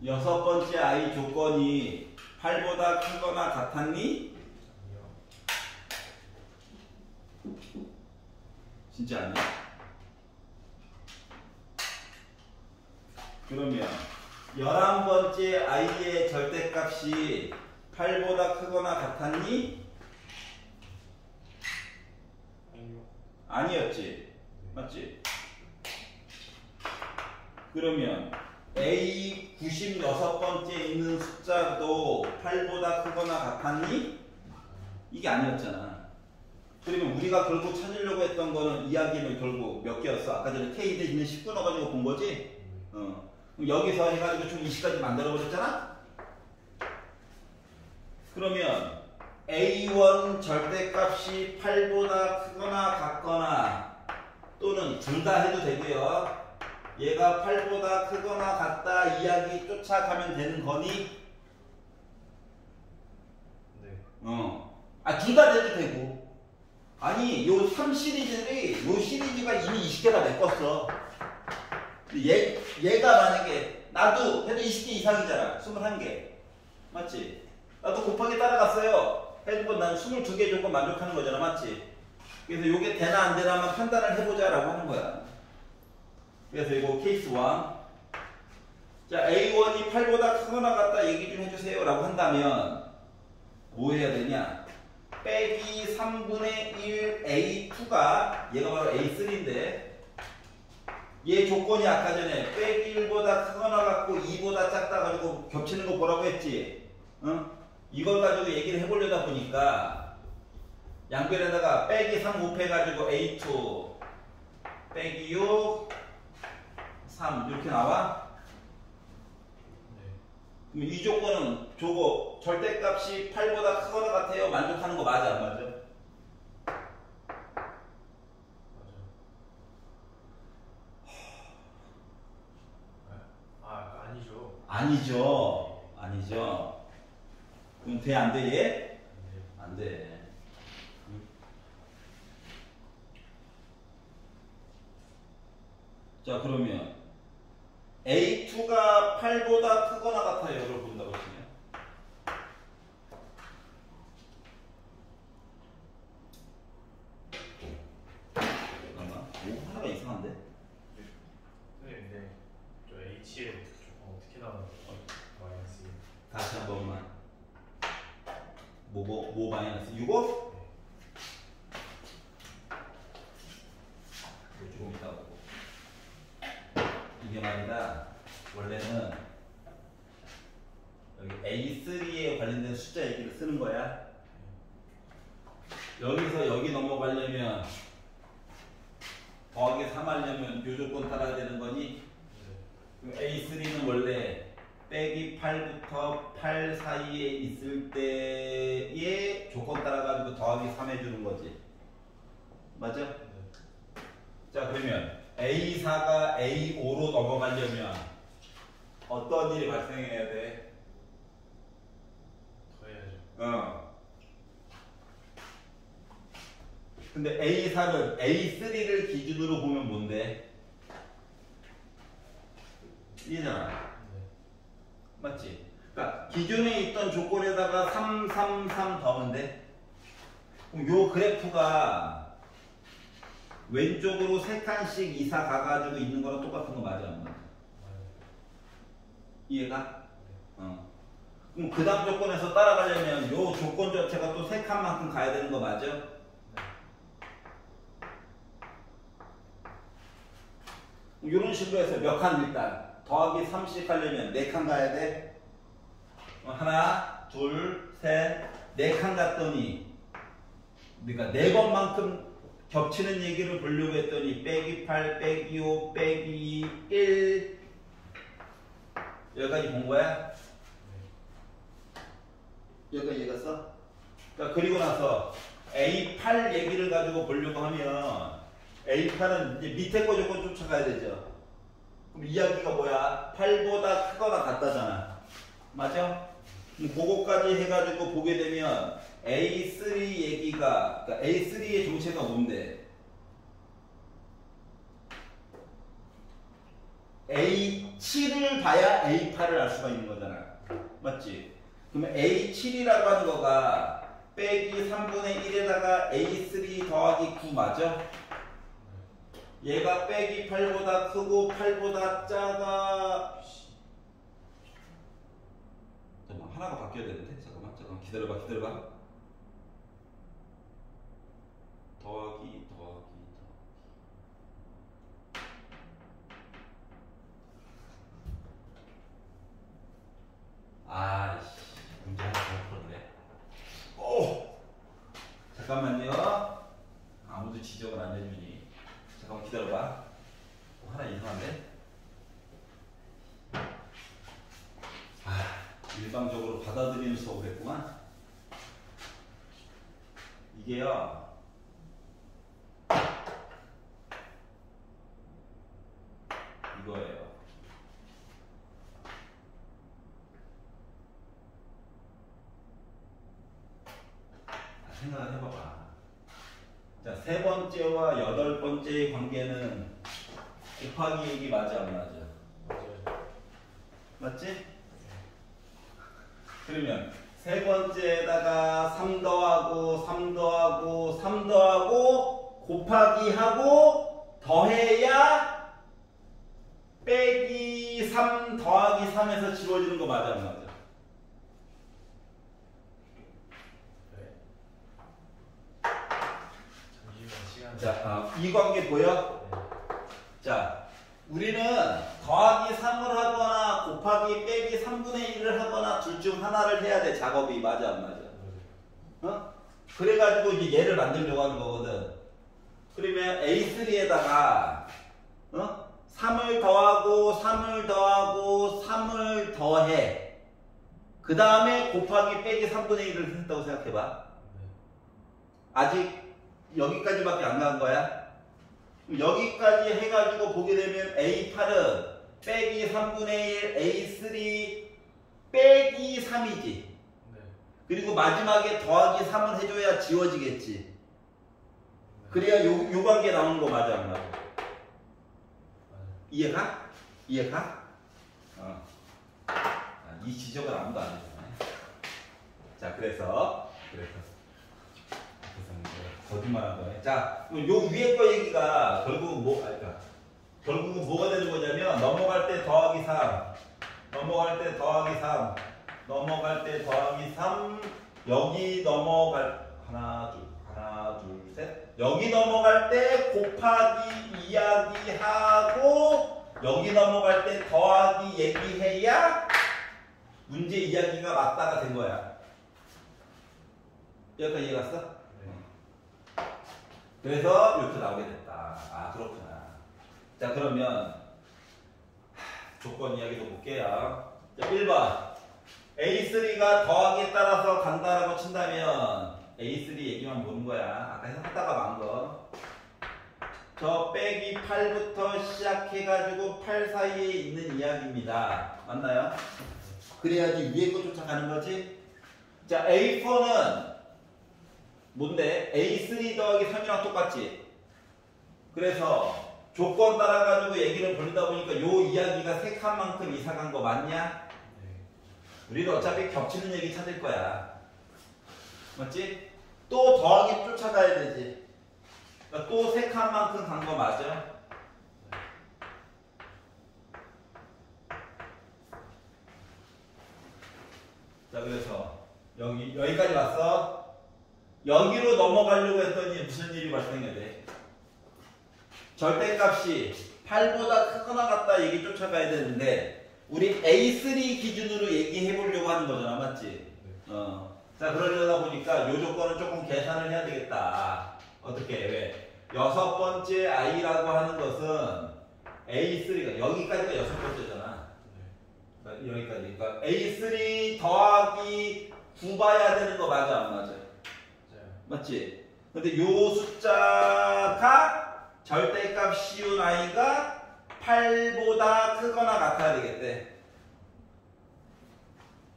여섯 번째 아이 조건이 8보다 크거나 같았니? 진짜 아니야? 그러면 11번째 i의 절대값이 8보다 크거나 같았니? 아니요. 아니었지. 맞지? 그러면 A 96번째 있는 숫자도 8보다 크거나 같았니? 이게 아니었잖아. 그러면 우리가 결국 찾으려고 했던 거는 이야기는 결국 몇 개였어? 아까 전에 K대 있는 19 넣어가지고 본 거지? 그럼 여기서 해가지고 총 20까지 만들어버렸잖아? 그러면 A1 절대값이 8보다 크거나 같거나 또는 둘 다 해도 되고요. 얘가 8보다 크거나 같다 이야기 쫓아가면 되는 거니? 네. 아, 둘 다 돼도 되고. 아니, 요 3시리즈들이, 요 시리즈가 이미 20개가 메꿨어. 얘가 만약에, 나도 해도 20개 이상이잖아. 21개. 맞지? 나도 곱하기 따라갔어요. 해준 건 난 22개 준 건 만족하는 거잖아. 맞지? 그래서 요게 되나 안 되나만 판단을 해보자 라고 하는 거야. 그래서 이거 케이스 1. 자, A1이 8보다 크거나 같다 얘기 좀 해주세요 라고 한다면 뭐 해야 되냐? 빼기 3분의 1 A2가 얘가 바로 A3인데 얘 조건이 아까 전에 빼기 1보다 크거나 같고 2보다 작다 가지고 겹치는 거 보라고 했지? 응? 이걸 가지고 얘기를 해보려다 보니까 양변에다가 빼기 3 곱해가지고 A2 빼기 6 3 이렇게 나와? 네. 그럼 이 조건은 저거 절대값이 8보다 크거나 같아요 만족하는 거 맞아 안 맞아? 맞아. 아니죠. 아니죠. 아니죠. 그럼 돼 안 돼 얘? 네. 안 돼. 자 그러면 A2가 8보다 크거나 같아요를 본다고 치면 잠깐만 5 하나가 이상한데? 선생님, 네. 저 H의 조건 어떻게 나오는 거죠? 마이너스 1. 다시 한 번만 뭐 마이너스 6호? 여기서 여기 넘어가려면 더하기 3 하려면 요 조건 따라야 되는 거니? A3는 원래 빼기 8부터 8 사이에 있을 때의 조건 따라가지고 더하기 3 해주는 거지. 맞아? 자, 그러면 A4가 A5로 넘어가려면 어떤 일이 발생해야 돼? 더해야죠. 근데 A4는 A3를 기준으로 보면 뭔데? 이잖아. 맞지? 그러니까 기존에 있던 조건에다가 3, 3, 3 더하면 돼. 그럼 요 그래프가 왼쪽으로 3칸씩 이사 가가지고 있는 거랑 똑같은 거 맞아 안 맞아? 이해가? 그럼 그 다음 조건에서 따라가려면 요 조건 자체가 또 3칸만큼 가야 되는 거 맞아? 이런 식으로 해서 몇 칸 일단 더하기 3씩 하려면 4칸 가야 돼. 하나, 둘, 셋, 4칸 갔더니 그러니까 4번만큼 겹치는 얘기를 보려고 했더니 빼기 8, 빼기 5, 빼기 1 여기까지 본 거야? 여기까지 얘기했어? 그러니까 그리고 나서 A8 얘기를 가지고 보려고 하면 A8은 이제 밑에 거 조건 쫓아가야 되죠. 그럼 이야기가 뭐야? 8보다 크거나 같다잖아. 맞아? 그럼 그거까지 해가지고 보게 되면 A3 얘기가, 그러니까 A3의 정체가 뭔데? A7을 봐야 A8을 알 수가 있는 거잖아. 맞지? 그러면 A7이라고 하는 거가 빼기 3분의 1에다가 A3 더하기 9 맞아? 얘가 빼기 8보다 크고 8보다 작아. 잠깐만, 하나가 바뀌어야 되는데? 잠깐만 기다려봐. 더하기. 아이씨, 문제 하나 더 풀었네. 오! 잠깐만요. 아무도 지적을 안 해주니. 잠깐만 기다려봐. 하나 이상한데? 일방적으로 받아들이는 수업을 했구만. 이게요. 이거예요. 생각을 해봐봐. 자, 3번째와 8번째의 관계는 곱하기 얘기 맞아 안 맞아? 맞지? 그러면 3번째에다가 3 더하고 3 더하고 3 더하고 곱하기 하고 더해야 빼기 3 더하기 3에서 지워지는 거 맞아 안 맞아? 자, 이 관계 보여? 자, 우리는 더하기 3을 하거나 곱하기 빼기 3분의 1을 하거나 둘 중 하나를 해야 돼. 작업이 맞아 안 맞아? 그래가지고 이제 얘를 만들려고 하는 거거든. 그러면 A3에다가 3을 더하고 3을 더하고 3을 더해. 그 다음에 곱하기 빼기 3분의 1을 했다고 생각해봐. 아직 여기까지밖에 안 간 거야? 여기까지 해가지고 보게 되면 A8은 빼기 3분의 1 A3 빼기 3이지. 그리고 마지막에 더하기 3을 해줘야 지워지겠지. 그래야 요 관계 나오는 거 맞아 안 맞아? 이해가? 이 지적을 아무도 안 해주네. 자, 그래서 거짓말한 거네. 자, 요 위에 거 얘기가 결국은 뭐가 되는 거냐면 넘어갈 때 더하기 3, 넘어갈 때 더하기 3, 넘어갈 때 더하기 3, 여기 넘어갈 하나 둘 셋. 여기 넘어갈 때 곱하기 이야기하고 여기 넘어갈 때 더하기 얘기해야 문제 이야기가 맞다가 된 거야. 여기까지 이해 갔어? 그래서 이렇게 나오게 됐다. 아, 그렇구나. 자, 그러면 조건 이야기도 볼게요. 자, 1번. A3가 더하기에 따라서 간다라고 친다면 A3 얘기만 보는 거야. 아까 했다가 만 거. 저 빼기 8부터 시작해가지고 8 사이에 있는 이야기입니다. 맞나요? 그래야지 위에 거 쫓아가는 거지. 자, A4는 뭔데? A3 더하기 3이랑 똑같지? 그래서 조건 따라가지고 얘기를 벌리다 보니까 요 이야기가 3칸만큼 이상 간 거 맞냐? 우리는 어차피 겹치는 얘기 찾을 거야. 맞지? 또 더하기 쫓아가야 되지. 그러니까 또 3칸만큼 간 거 맞아? 자, 그래서 여기까지 왔어. 여기로 넘어가려고 했더니 무슨 일이 발생해야 돼? 절대값이 8보다 크거나 같다 얘기 쫓아가야 되는데 우리 A3 기준으로 얘기해 보려고 하는 거잖아. 맞지? 자, 그러려다 보니까 이 조건은 조금 계산을 해야 되겠다. 어떻게? 왜? 여섯 번째 I라고 하는 것은 A3가 여기까지가 여섯 번째잖아. 여기까지. 그러니까 A3 더하기 9 봐야 되는 거 맞아, 안 맞아? 맞지? 근데 요 숫자가 절대값 씌운 I가 8보다 크거나 같아야 되겠대.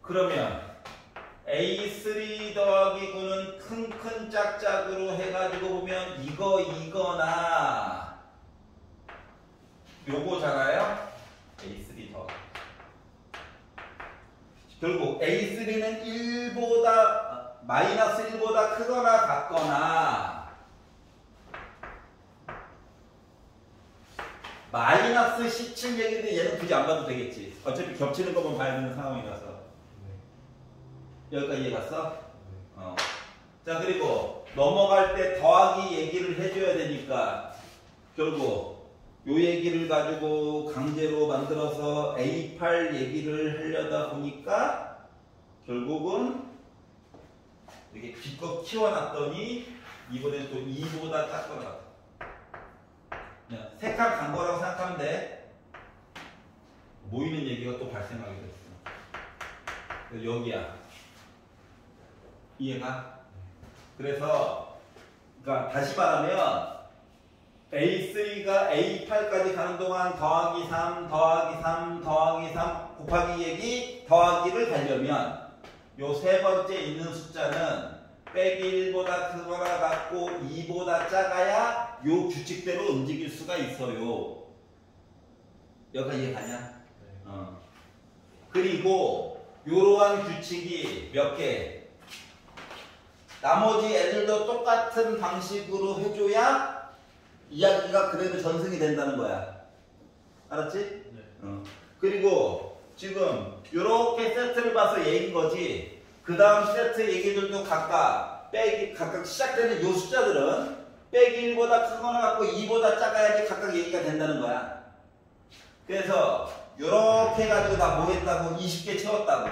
그러면 A3 더하기 9는 큰 짝짝으로 해가지고 보면 이거나 요거잖아요. A3 더하기. 결국 A3는 1보다 마이너스 1보다 크거나 같거나 마이너스 17 얘기인데 얘는 굳이 안 봐도 되겠지. 어차피 겹치는 것만 봐야 되는 상황이라서. 여기까지 이해갔어? 자, 그리고 넘어갈 때 더하기 얘기를 해줘야 되니까 결국 요 얘기를 가지고 강제로 만들어서 A8 얘기를 하려다 보니까 결국은 이렇게 기껏 키워놨더니 이번엔 또 2보다 작거나 그냥 세 칸 간 거라고 생각하면 돼. 모이는 얘기가 또 발생하게 됐어. 여기야. 이해가? 그래서 그러니까 다시 말하면 A3가 A8까지 가는 동안 더하기 3 더하기 3 더하기 3 곱하기 얘기 더하기를 가려면 요 세 번째 있는 숫자는 빼기 1보다 크거나 같고 2보다 작아야 요 규칙대로 움직일 수가 있어요. 여기까지 이해가냐? 그리고 요러한 규칙이 몇 개? 나머지 애들도 똑같은 방식으로 해줘야 이야기가 그대로 전승이 된다는 거야. 알았지? 네. 그리고 지금 이렇게 세트를 봐서 얘기인 거지. 그 다음 세트 얘기들도 각각 시작되는 요 숫자들은 빼기 1보다 크거나 같고 2보다 작아야지 각각 얘기가 된다는 거야. 그래서 이렇게 해가지고 나 뭐 했다고 20개 채웠다고.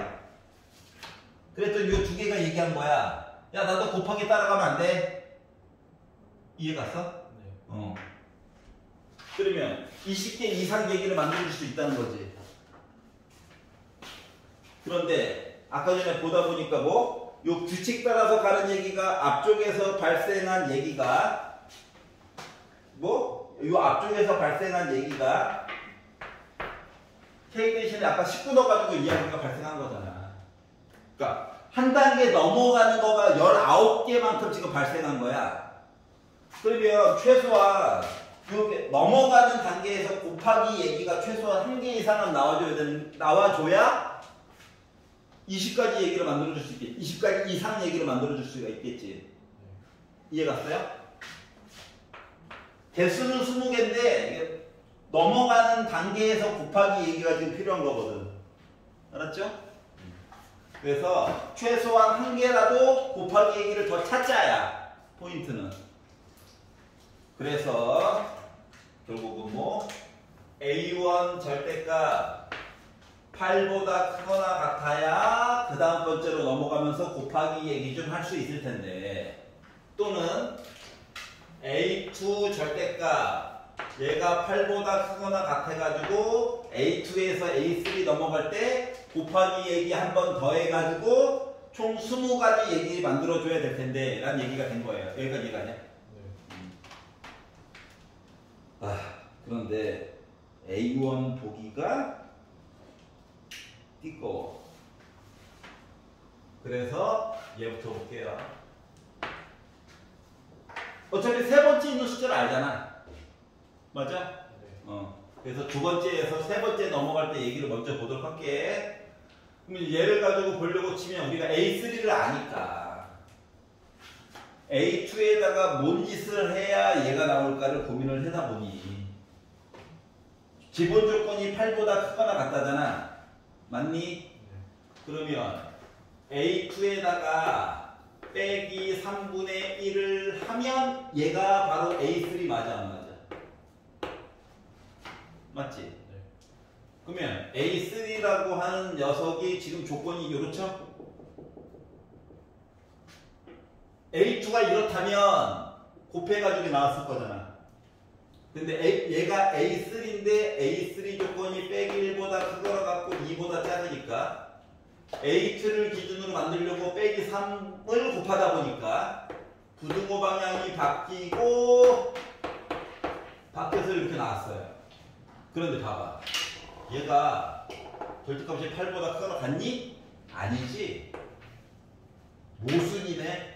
그랬더니 요 두 개가 얘기한 거야. 야, 나도 곱하기 따라가면 안 돼? 이해 갔어? 네. 그러면 20개 이상 얘기를 만들어줄 수 있다는 거지. 그런데 아까 전에 보다 보니까 뭐? 요 규칙 따라서 가는 얘기가 앞쪽에서 발생한 얘기가 뭐? 요 앞쪽에서 발생한 얘기가 K 대신에 아까 19 넣어가지고 이야기가 발생한 거잖아. 그러니까 한 단계 넘어가는 거가 19개만큼 지금 발생한 거야. 그러면 최소한 이렇게 넘어가는 단계에서 곱하기 얘기가 최소한 1개 이상은 나와줘야 20가지 얘기를 만들어줄 수 있겠지. 20가지 이상 얘기를 만들어줄 수가 있겠지. 이해 갔어요? 개수는 20개인데 넘어가는 단계에서 곱하기 얘기가 지금 필요한 거거든. 알았죠? 그래서 최소한 1개라도 곱하기 얘기를 더 찾자야. 포인트는. 그래서 결국은 뭐 A1 절대값 8보다 크거나 같아야 그 다음 번째로 넘어가면서 곱하기 얘기 좀 할 수 있을 텐데, 또는 A 절대값 얘가 8보다 크거나 같아가지고 A2에서 A3 넘어갈 때 곱하기 얘기 한 번 더 해가지고 총 20가지 얘기 만들어줘야 될 텐데 라는 얘기가 된 거예요. 여기까지 이해가 냐? 그런데 A1 보기가 띠꺼워. 그래서 얘부터 볼게요. 어차피 세 번째 있는 숫자를 알잖아. 맞아? 그래서 두 번째에서 세 번째 넘어갈 때 얘기를 먼저 보도록 할게. 그럼 얘를 가지고 보려고 치면 우리가 A3를 아니까 A2에다가 뭔 짓을 해야 얘가 나올까를 고민을 하다 보니 기본 조건이 8보다 크거나 같다잖아. 맞니? 그러면 A2에다가 빼기 3분의 1을 하면 얘가 바로 A3 맞아 안 맞아? 맞지? 네. 그러면 A3라고 하는 녀석이 지금 조건이 이렇죠? A2가 이렇다면 곱해가지고 나왔을 거잖아. 근데 얘가 A3인데 A3 조건이 빼기 1보다 크거나 같고 2보다 작으니까 A2를 기준으로 만들려고 빼기 3을 곱하다 보니까 부등호 방향이 바뀌고 바뀌어서 이렇게 나왔어요. 그런데 봐봐. 얘가 절대값이 8보다 크거나 같니? 아니지. 모순이네.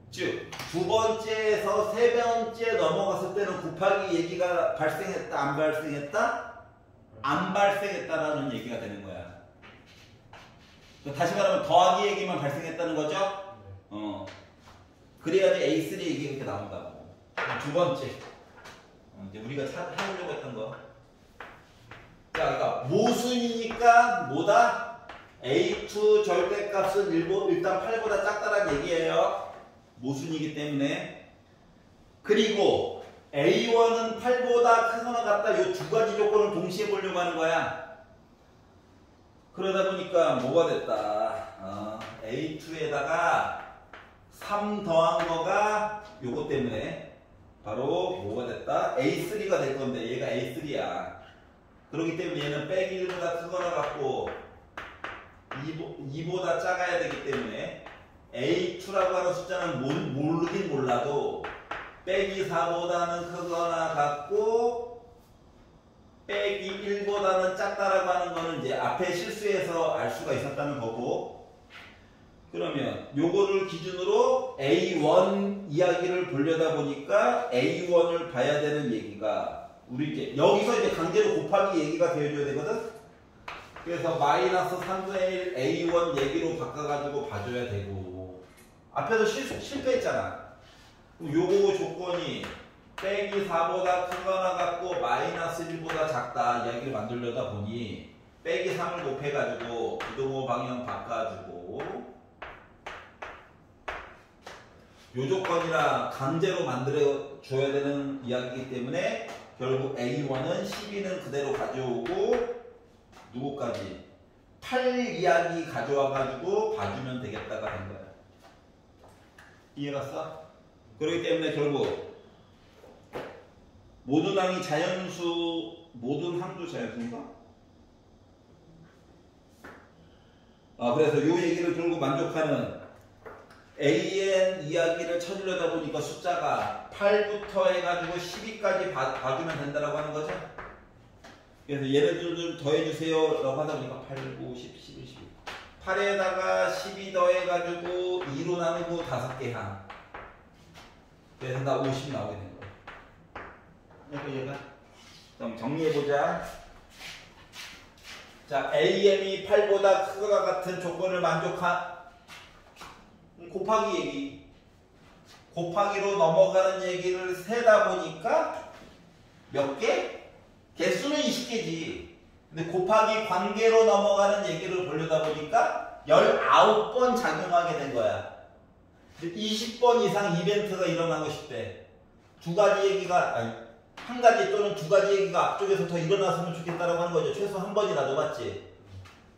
즉, 두 번째에서 세 번째 넘어갔을 때는 곱하기 얘기가 발생했다, 안 발생했다? 안 발생했다라는 얘기가 되는 거야. 다시 말하면 더하기 얘기만 발생했다는 거죠? 그래야지 A3 얘기가 이렇게 나온다고. 두 번째. 이제 우리가 해보려고 했던 거. 자, 그러니까 모순이니까 뭐다? A2 절대값은 일단 8보다 작다라는 얘기예요. 모순이기 때문에. 그리고 A1은 8보다 크거나 같다. 이 두 가지 조건을 동시에 보려고 하는 거야. 그러다 보니까 뭐가 됐다. A2에다가 3 더한 거가 요거 때문에 바로 뭐가 됐다? A3가 될 건데 얘가 A3야. 그렇기 때문에 얘는 빼기 1보다 크거나 같고 2보다 작아야 되기 때문에 A2라고 하는 숫자는 모르긴 몰라도 빼기 4보다는 크거나 같고 빼기 1보다는 작다라고 하는 거는 이제 앞에 실수해서 알 수가 있었다는 거고, 그러면 요거를 기준으로 A1 이야기를 보려다 보니까 A1을 봐야 되는 얘기가 우리 이제 여기서 이제 강제로 곱하기 얘기가 되어줘야 되거든. 그래서 마이너스 3분의 1 A1 얘기로 바꿔가지고 봐줘야 되고, 앞에서 실패했잖아. 그럼 요거 조건이 빼기 4보다 크거나 같고 마이너스 1보다 작다 이야기를 만들려다 보니 빼기 3을 곱해가지고 부등호 방향 바꿔주고 요 조건이랑 강제로 만들어줘야 되는 이야기이기 때문에 결국 A1은 12는 그대로 가져오고 누구까지? 8 이야기 가져와가지고 봐주면 되겠다가 된 거야. 이해갔어? 그렇기 때문에 결국 모든 항이 자연수, 모든 항도 자연수인가? 그래서 이 얘기를 결국 만족하는 AN 이야기를 찾으려다 보니까 숫자가 8부터 해가지고 12까지 봐주면 된다라고 하는 거죠. 그래서 얘네들 좀 더해주세요 라고 하다 보니까 8, 9, 10, 11, 12 8에다가 12 더해가지고 2로 나누고 5개 항. 그래서 나 50 나오게 된 거야. 얘가 그럼 정리해보자. 자, AM이 8보다 크거나 같은 조건을 만족한 곱하기 얘기. 곱하기로 넘어가는 얘기를 세다 보니까 몇 개? 개수는 20개지. 근데 곱하기 관계로 넘어가는 얘기를 보려다 보니까 19번 작용하게 된 거야. 20번 이상 이벤트가 일어나고 싶대. 두 가지 얘기가, 아니, 한 가지 또는 두 가지 얘기가 앞쪽에서 더 일어났으면 좋겠다라고 하는 거죠. 최소 한 번이라도, 맞지?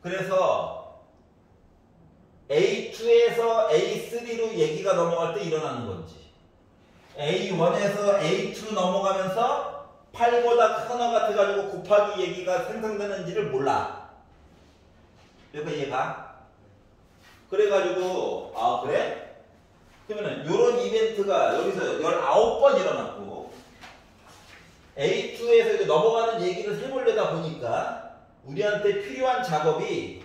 그래서 A2에서 A3로 얘기가 넘어갈 때 일어나는 건지, A1에서 A2로 넘어가면서 8보다 크거나 같아가지고 곱하기 얘기가 생성되는지를 몰라. 여기까 얘가. 그래가지고 아 그래? 그러면은 요런 이벤트가 여기서 19번 일어났고 A2에서 이제 넘어가는 얘기를 해보려다 보니까 우리한테 필요한 작업이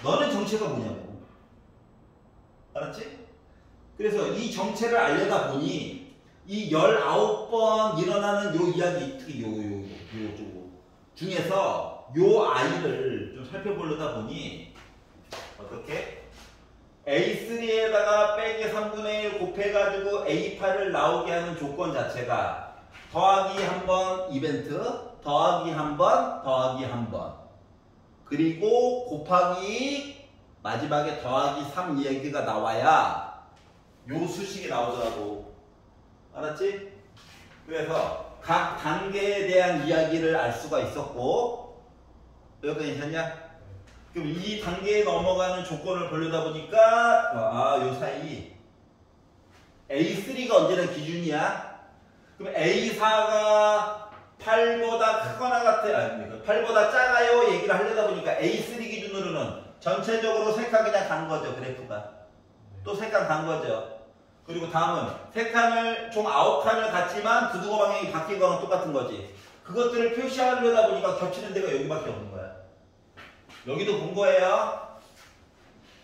너는 정체가 뭐냐고. 알았지? 그래서 이 정체를 알려다 보니 이 19번 일어나는 요 이야기, 특히 요 중에서 요 아이를 좀 살펴보려다 보니 어떻게? A3에다가 빼기 3분의 1 곱해가지고 A8을 나오게 하는 조건 자체가 더하기 한 번 이벤트, 더하기 한 번, 더하기 한 번. 그리고 곱하기 마지막에 더하기 3 얘기가 나와야 요 수식이 나오더라고. 알았지? 그래서 각 단계에 대한 이야기를 알 수가 있었고 여기까지 괜찮냐? 그럼 이 단계에 넘어가는 조건을 보려다 보니까 요 사이 A3가 언제나 기준이야. 그럼 A4가 8보다 크거나 같아, 8보다 작아요 얘기를 하려다 보니까 A3 기준으로는 전체적으로 3칸 그냥 간 거죠. 그래프가 또 3칸 간 거죠. 그리고 다음은 3칸을 총 9칸을 갔지만 구두거 방향이 바뀐 거는 똑같은 거지. 그것들을 표시하려다 보니까 겹치는 데가 여기밖에 없는 거야. 여기도 본 거예요.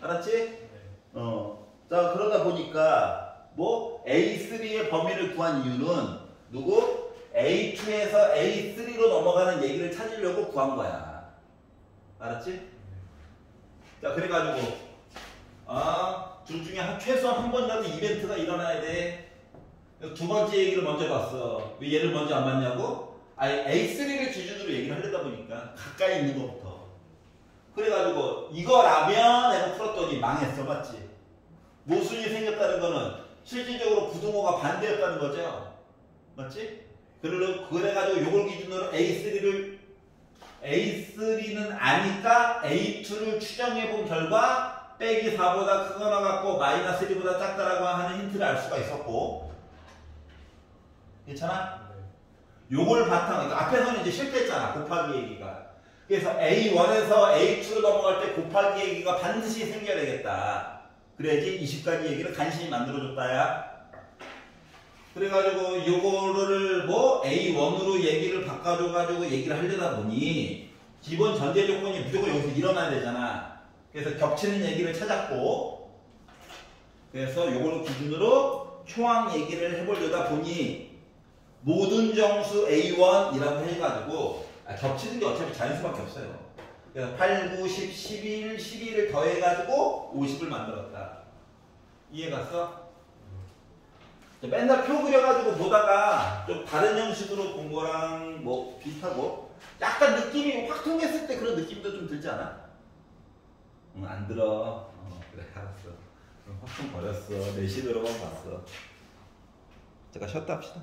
알았지? 자, 그러다 보니까 뭐 A3의 범위를 구한 이유는 누구? A2에서 A3로 넘어가는 얘기를 찾으려고 구한 거야. 알았지? 자, 그래가지고 둘 중에 최소한 한 번이라도 이벤트가 일어나야 돼. 두 번째 얘기를 먼저 봤어. 왜 얘를 먼저 안 봤냐고? 아니, A3를 기준으로 얘기를 하려다 보니까 가까이 있는 것부터. 그래가지고 이거라면 내가 풀었더니 망했어. 맞지? 모순이 생겼다는 거는 실질적으로 부등호가 반대였다는 거죠. 맞지? 그래가지고 요걸 기준으로 A3는 아니까 A2를 추정해본 결과 빼기 4보다 크거나 같고 마이너스 1보다 작다라고 하는 힌트를 알 수가 있었고. 괜찮아? 요걸 바탕으로, 그러니까 앞에서는 이제 실패했잖아. 곱하기 얘기가. 그래서 A1에서 A2로 넘어갈 때 곱하기 얘기가 반드시 생겨야 되겠다. 그래야지 20가지 얘기를 간신히 만들어줬다야. 그래가지고 요거를 뭐 A1으로 얘기를 바꿔줘가지고 얘기를 하려다 보니 기본 전제 조건이 무조건 여기서 일어나야 되잖아. 그래서 겹치는 얘기를 찾았고, 그래서 요걸 기준으로 총합 얘기를 해보려다 보니 모든 정수 A1이라고 해가지고 겹치는 게 어차피 자연수밖에 없어요. 그래서 8, 9, 10, 11, 12를 더해가지고 50을 만들었다. 이해갔어? 맨날 표 그려가지고 보다가 좀 다른 형식으로 본 거랑 뭐 비슷하고 약간 느낌이 확 통했을 때 그런 느낌도 좀 들지 않아? 응, 안 들어. 그래, 알았어. 확 통 버렸어. 내신으로만 봤어. 잠깐 쉬었다 합시다.